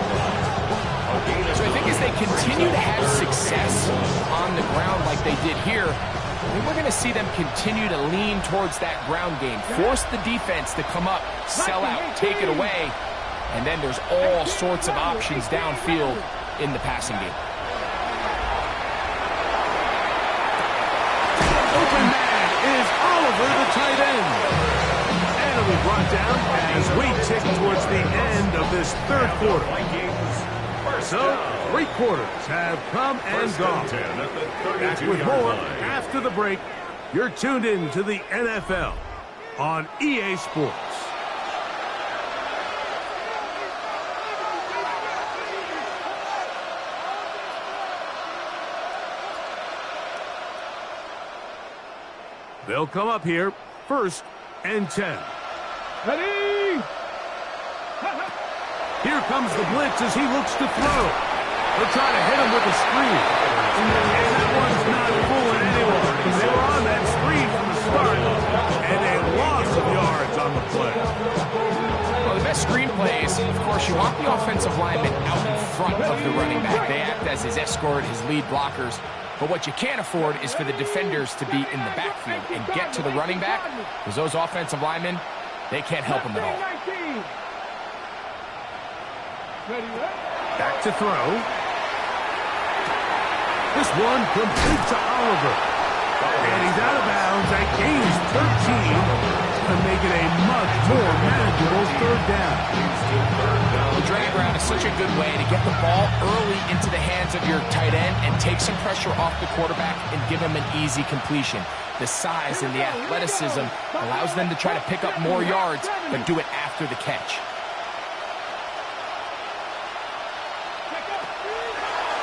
So I think as they continue to have success on the ground like they did here, I think we're going to see them continue to lean towards that ground game, force the defense to come up, sell out, take it away, and then there's all sorts of options downfield in the passing game. Open man is Oliver, the tight end. And it'll be brought down as we tick towards the end of this 3rd quarter. So, 3 quarters have come and gone. Back with more after the break. You're tuned in to the NFL on EA Sports. They'll come up here, 1st and 10. Ready? Here comes the blitz as he looks to throw. They'll try to hit him with a screen. And that one's not fooling anyone. They were on that screen from the start, and a loss of yards on the play. Well, the best screen plays, of course, you want the offensive lineman out in front of the running back. They act as his escort, his lead blockers. But what you can't afford is for the defenders to be in the backfield and get to the running back, because those offensive linemen, they can't help him at all. Back to throw. This one complete to Oliver. And he's out of bounds at gains 13 to make it a much more manageable 3rd down. The drag route is such a good way to get the ball early into the hands of your tight end and take some pressure off the quarterback and give him an easy completion. The size and the athleticism allows them to try to pick up more yards, but do it after the catch.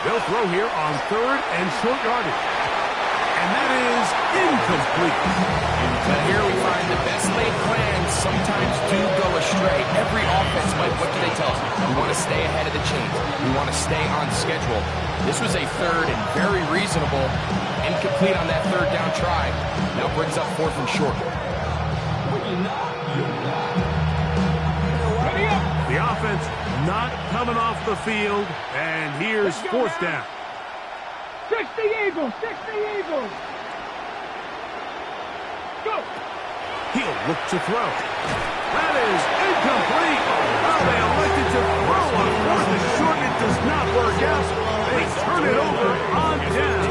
They'll throw here on 3rd and short yardage. And that is incomplete. But here we find the best laid plans sometimes do go astray. Every offense, Mike, what do they tell us? We want to stay ahead of the chains. We want to stay on schedule. This was a 3rd and very reasonable. Incomplete on that 3rd down try. Now brings up 4th and short. The offense not coming off the field, and here's 4th down. 60 Eagles, 60 Eagles. Go. He'll look to throw. That is incomplete. Oh, they elected to throw on 4th and short. It does not work out. They turn it over on down.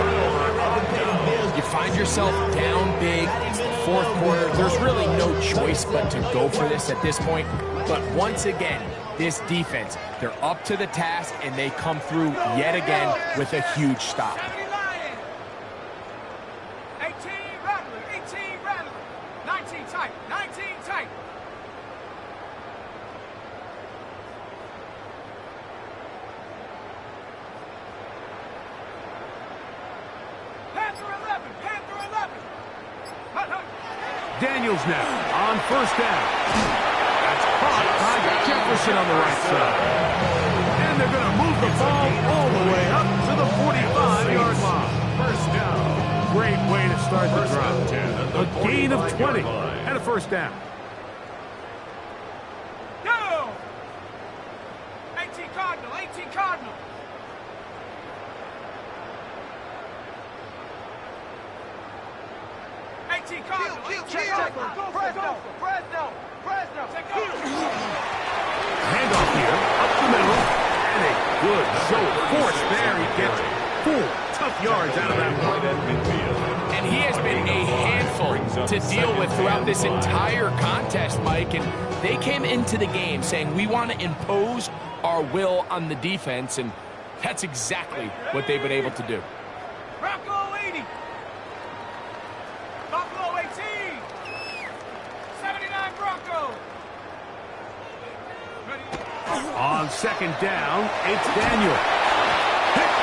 You find yourself down big. It's the 4th quarter. There's really no choice but to go for this at this point. But once again, this defense, they're up to the task, and they come through yet again with a huge stop. 18 Rattler, 18 Rattler. 19 tight, 19 tight. Panther 11, Panther 11. Daniels now on 1st down. That's caught by Jefferson on the right side. And they're going to move the ball all the way up to the 45-yard line. 1st down. Great way to start the drive. A gain of 20 and a 1st down. Go! 18 Cardinal, 18 Cardinal. Fresno. Hand good show of force there. He gets 4 tough yards out of that one. And he has been a handful to deal with throughout this entire contest, Mike. And they came into the game saying, we want to impose our will on the defense, and that's exactly what they've been able to do. Bronco 80. Buffalo 18. 79 Bronco. On second down, it's Daniel.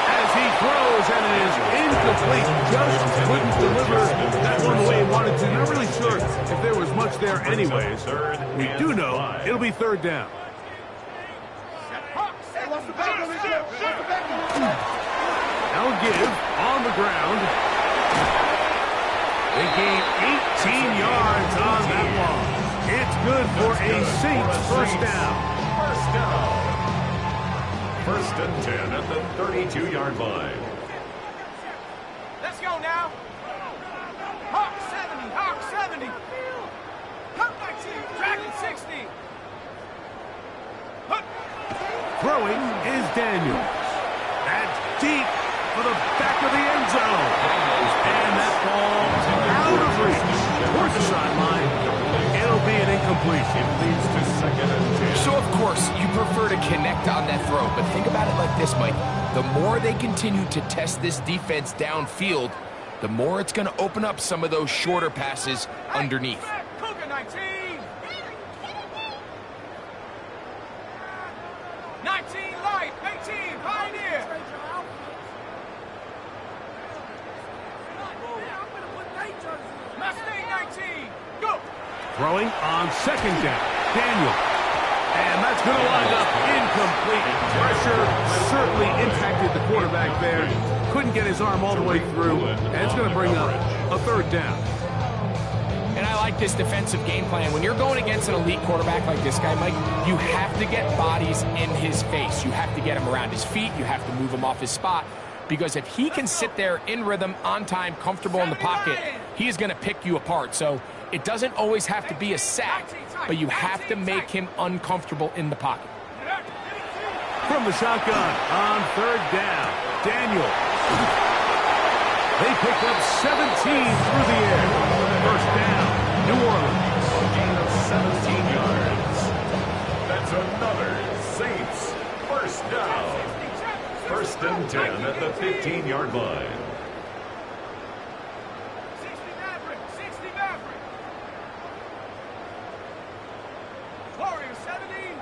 As he throws, and it is incomplete. Just couldn't deliver that one the way he wanted to. Not really sure if there was much there anyways. We do know it'll be third down. Now give on the ground. They gain 18 yards on that one. It's good for a Saints first down. First and 10 at the 32-yard line. Let's go now. Hawk 70. Hawk 70. Hawk 19. Dragon 60. Throwing is Daniel. That's deep for the back of the end zone. And that ball out of reach. Towards the sideline. It'll be an incompletion. Leads to second and 10. So, of course, you prefer to connect on that throw, but think about it like this, Mike. The more they continue to test this defense downfield, the more it's going to open up some of those shorter passes underneath. Cougar 19. 19 Light. 18 Pioneer. Mustang 19. Go. Throwing on second down. Daniel. And that's going to wind up incomplete. Pressure certainly impacted the quarterback there. Couldn't get his arm all the way through. And it's going to bring up a third down. And I like this defensive game plan. When you're going against an elite quarterback like this guy, Mike, you have to get bodies in his face. You have to get him around his feet. You have to move him off his spot. Because if he can sit there in rhythm, on time, comfortable in the pocket, he is going to pick you apart. So it doesn't always have to be a sack, but you have to make him uncomfortable in the pocket. From the shotgun on third down, Daniel. They pick up 17 through the air. First down, New Orleans. Gain of 17 yards. That's another Saints first down. First and 10 at the 15-yard line. 60 Maverick. 60 Maverick. Warrior 70.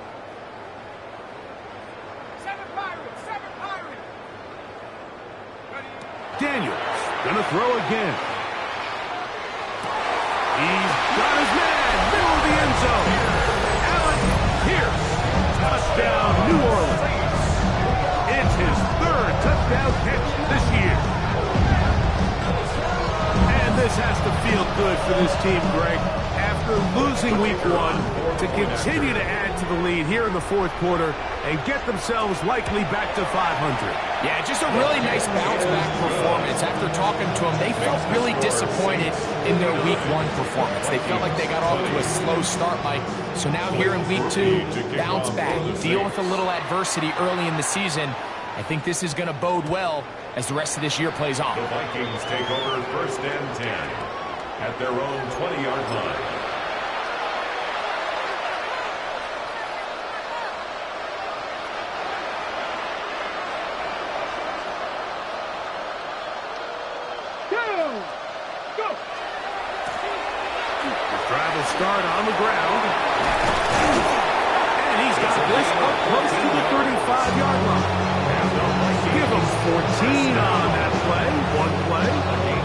7 Pirate. 7 Pirate. Daniels gonna throw again. He's got his man, middle of the end zone. Allen Pierce, touchdown, New Orleans. It's his third touchdown catch this year. And this has to feel good for this team, Greg. After losing week 1, to continue to add to the lead here in the fourth quarter and get themselves likely back to 500. Yeah, just a really nice bounce-back performance. After talking to them, they felt really disappointed in their Week 1 performance. They felt like they got off to a slow start, Mike. So now here in Week 2, bounce back, deal with a little adversity early in the season. I think this is going to bode well as the rest of this year plays on. The Vikings take over first and 10 at their own 20-yard line. Start on the ground. And he's got this up close to the 35-yard line. Give him 14 on that play.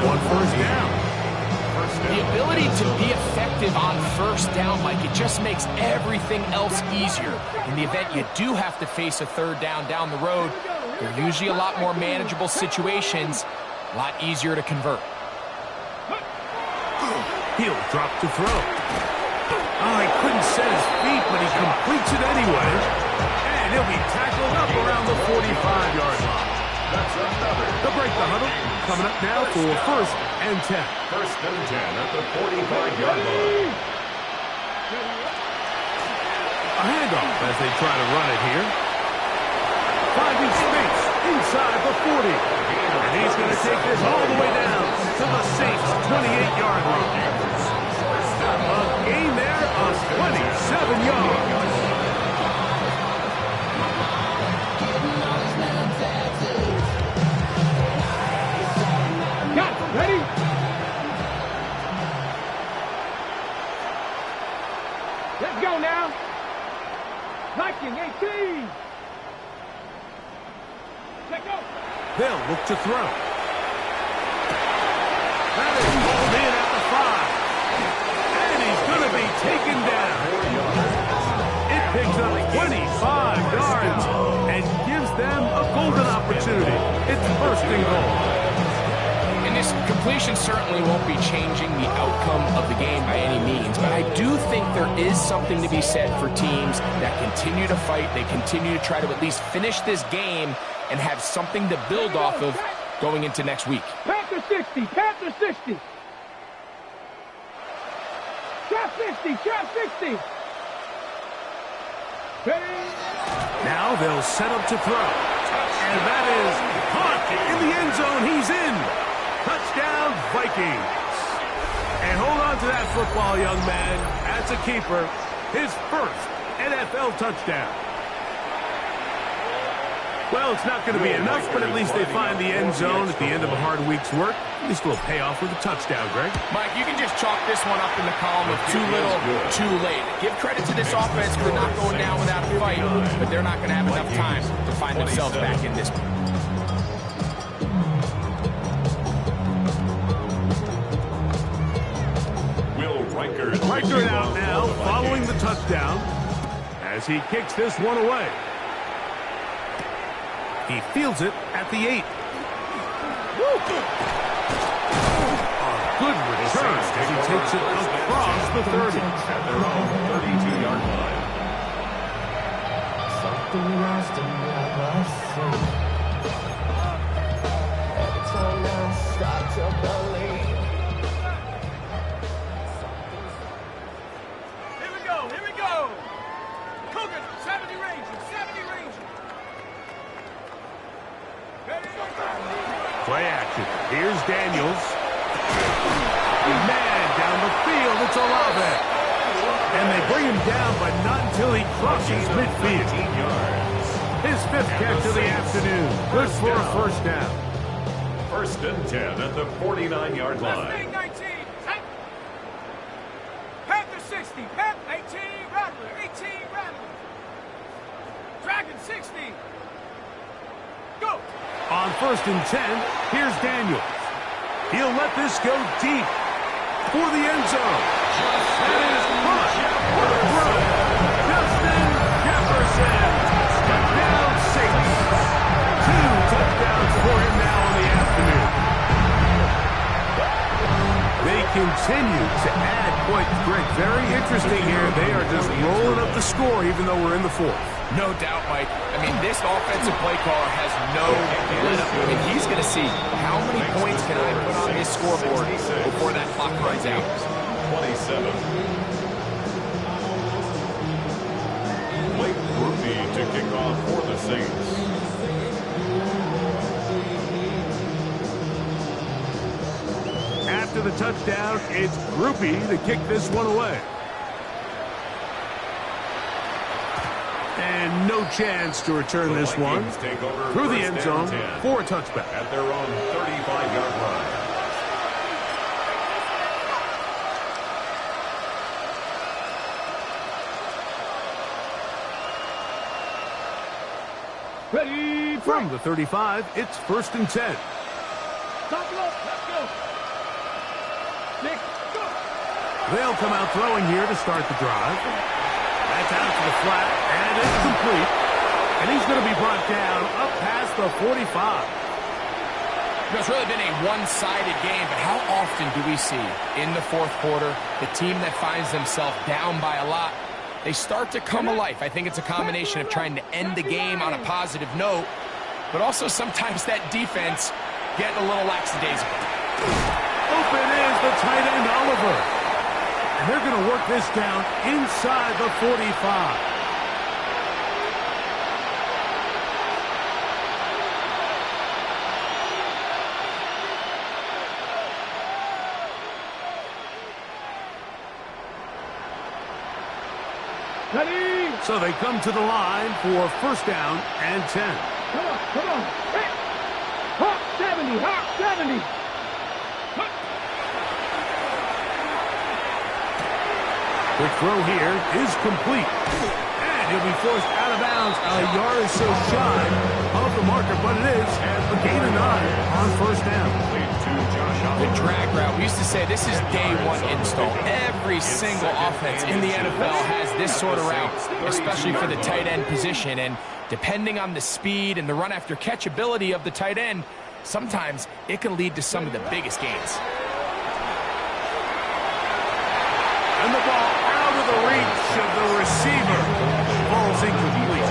One first down. The ability to be effective on first down, Mike, it just makes everything else easier. In the event you do have to face a third down the road, they're usually a lot more manageable situations, a lot easier to convert. He'll drop to throw. Oh, he couldn't set his feet, but he completes it anyway. And he'll be tackled up around the 45-yard line. That's another. They'll break the huddle. Coming up now for first and 10. First and 10 at the 45-yard line. A handoff as they try to run it here. finding space inside the 40. And he's going to take this all the way down to the Saints' 28-yard line. A gain there of 27 yards. Ready? Let's go now. Viking 18. Check out. They'll look to throw. That is pulled in at the 5. And he's going to be taken down. It picks up 25 yards and gives them a golden opportunity. It's first and goal. And this completion certainly won't be changing the outcome of the game by any means, but I do think there is something to be said for teams that continue to fight. They continue to try to at least finish this game and have something to build off of going into next week. Panther 60, Panther 60. Trap 50, trap 60. Ready? Now they'll set up to throw. And that is caught in the end zone. He's in. Touchdown, Vikings. And hold on to that football, young man. That's a keeper. His first NFL touchdown. Well, it's not going to be enough, but at least they find the end zone at the end of a hard week's work. At least we'll pay off with a touchdown, Greg. Mike, you can just chalk this one up in the column of too little, too late. Give credit to this offense for not going down without a fight, but they're not going to have enough time to find themselves back in this one. Reichert out now, following the touchdown, as he kicks this one away. He fields it at the 8. A good return as he takes it across the 30. At their own 32-yard line. Something lost in my soul. Every time I start to believe. Here we go. Cougar, 70 Rangers, 70 Rangers. Play action. Here's Daniels. Man, down the field, it's Olave. And they bring him down, but not until he crosses midfield. His 5th catch of the afternoon. Good for a first down. First and 10 at the 49-yard line. 19. Panther 60. Panther 18. Rattler. 18. Rattler. Dragon 60. Go. On first and 10, here's Daniels. He'll let this go deep for the end zone. That is caught for the throw. Justin Jefferson. Touchdown Saints. 2 touchdowns for him now in the afternoon. They continue to add points. Greg, very interesting here. They are just rolling up the score even though we're in the 4th. No doubt, Mike. I mean, this offensive play caller has no let up. I mean, he's going to see how many points can I put on this scoreboard before that clock runs out. 27. Blake Groupie to kick off for the Saints. After the touchdown, it's Groupie to kick this one away. And no chance to return this one through the end zone for a touchback. At their own 35-yard line. Ready from the 35, it's first and 10. Top low. Let's go. Nick, go. They'll come out throwing here to start the drive. That's out to the flat, and it's complete. And he's going to be brought down up past the 45. It's really been a one-sided game, but how often do we see in the 4th quarter the team that finds themselves down by a lot, they start to come alive. I think it's a combination of trying to end the game on a positive note, but also sometimes that defense getting a little lackadaisical. Open is the tight end, Oliver. And they're going to work this down inside the 45. So they come to the line for first down and 10. Come on. Hey. Hawk 70. Quick throw here is complete. And he'll be forced out of bounds a yard or so shy of the marker, but it is a gain of 9 on first down. The drag route. We used to say this is day one install. Every single offense in the NFL has this sort of route, especially for the tight end position. And depending on the speed and the run after catch ability of the tight end, sometimes it can lead to some of the biggest gains. And the ball out of the reach of the receiver. Ball's incomplete.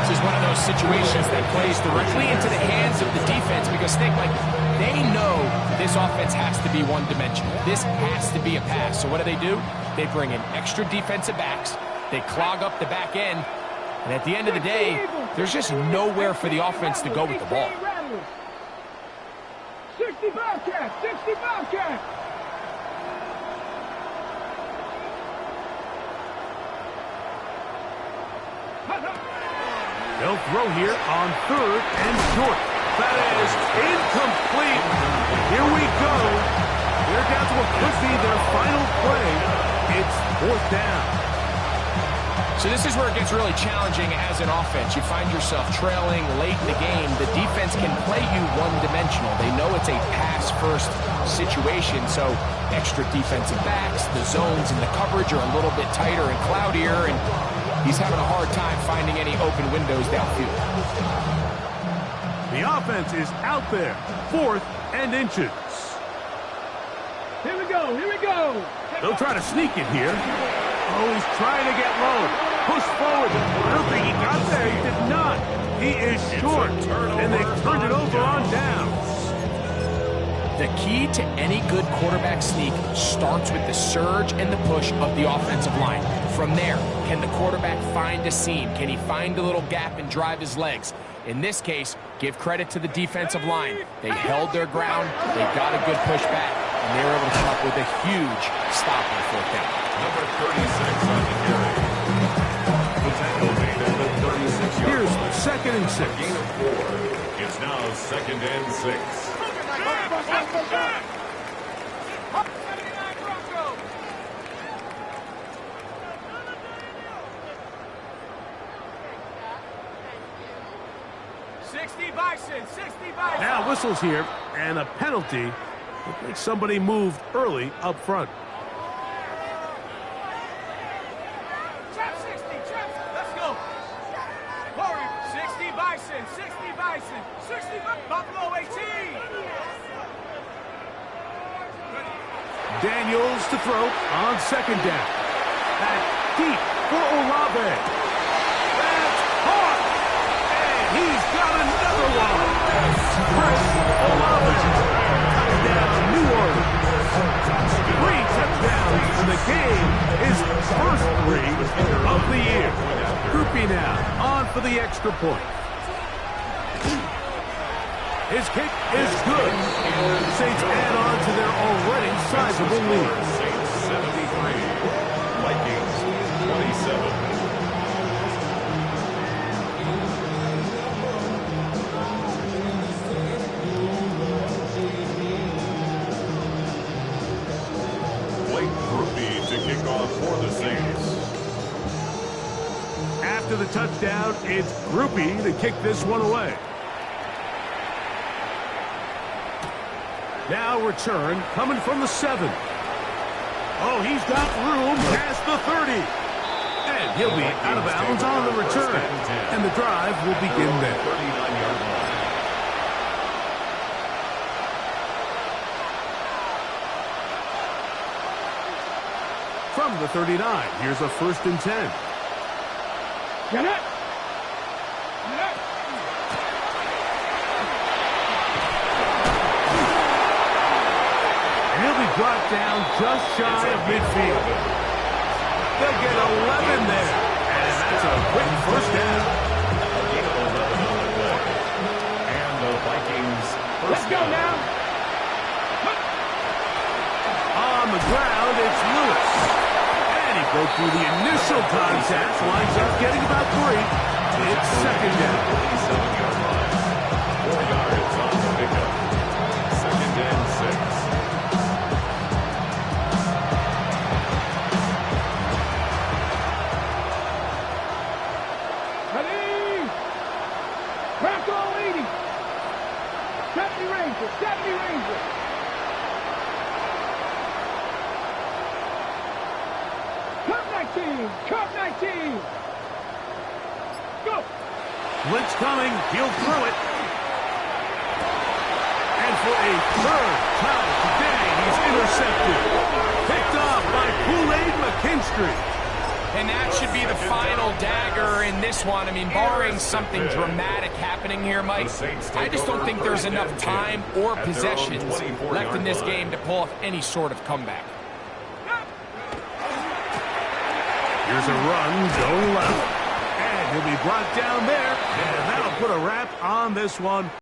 This is one of those situations that plays directly into the hands of the defense because they know this offense has to be one-dimensional. This has to be a pass. So what do? They bring in extra defensive backs. They clog up the back end. And at the end of the day, there's just nowhere for the offense to go with the ball. 60 Bobcats. They'll throw here on third and short. That is incomplete. Here we go. They're down to what could be their final play. It's fourth down. So this is where it gets really challenging as an offense. You find yourself trailing late in the game. The defense can play you one-dimensional. They know it's a pass-first situation, so extra defensive backs, the zones and the coverage are a little bit tighter and cloudier, and he's having a hard time finding any open windows downfield. The offense is out there. Fourth and inches. Here we go. They'll try to sneak it here. Oh, he's trying to get low. Push forward. I don't think he got there. He did not. He is short. And they turned it over on downs. The key to any good quarterback sneak starts with the surge and the push of the offensive line. From there, can the quarterback find a seam? Can he find a little gap and drive his legs? In this case, give credit to the defensive line. They held their ground, they got a good push back, and they were able to come up with a huge stop on fourth down. Number 36 on the carry. The tackle made at the 36-yard line. Here's second and 6. Gain of 4. It's now second and 6. Now whistles here, and a penalty. Looks like somebody moved early up front. Trap 60, let's go. Corey, 60 Bison, 60 Buffalo 18. Daniels to throw on second down. Back deep for Olave. That's caught. And he's got another one. Chris Olave. Touchdown, New Orleans. 3 touchdowns in the game. His first 3 of the year. Groupie now on for the extra point. His kick is good. Saints add on to their already sizable lead. Saints 73. Vikings 27. Blake Groupie to kick off for the Saints. After the touchdown, it's Groupie to kick this one away. Now return coming from the 7. Oh, he's got room past the 30. And he'll be out of bounds on the return. And the drive will begin there. 39-yard line. From the 39, here's a 1st and 10. Get it. Brought down just shy of midfield. They'll get 11 there. And that's a quick first down. A gain of 11 on the play. And the Vikings Let's go now. On the ground, it's Lewis. And he broke through the initial contact, winds up getting about 3. It's second down. 27-yard line. 4 yards on the pickup. Second and 6. Ready? Crack all 80. 70 Rangers, 70 Rangers. Cup 19. Go. Blitz coming. He'll throw it. And for a third time today, he's intercepted. Picked off by Kool-Aid McKinstry. And that should be the final dagger in this one. I mean, barring something dramatic happening here, Mike, I just don't think there's enough time or possessions left in this game to pull off any sort of comeback. Here's a run going left. And he'll be brought down there. And that'll put a wrap on this one.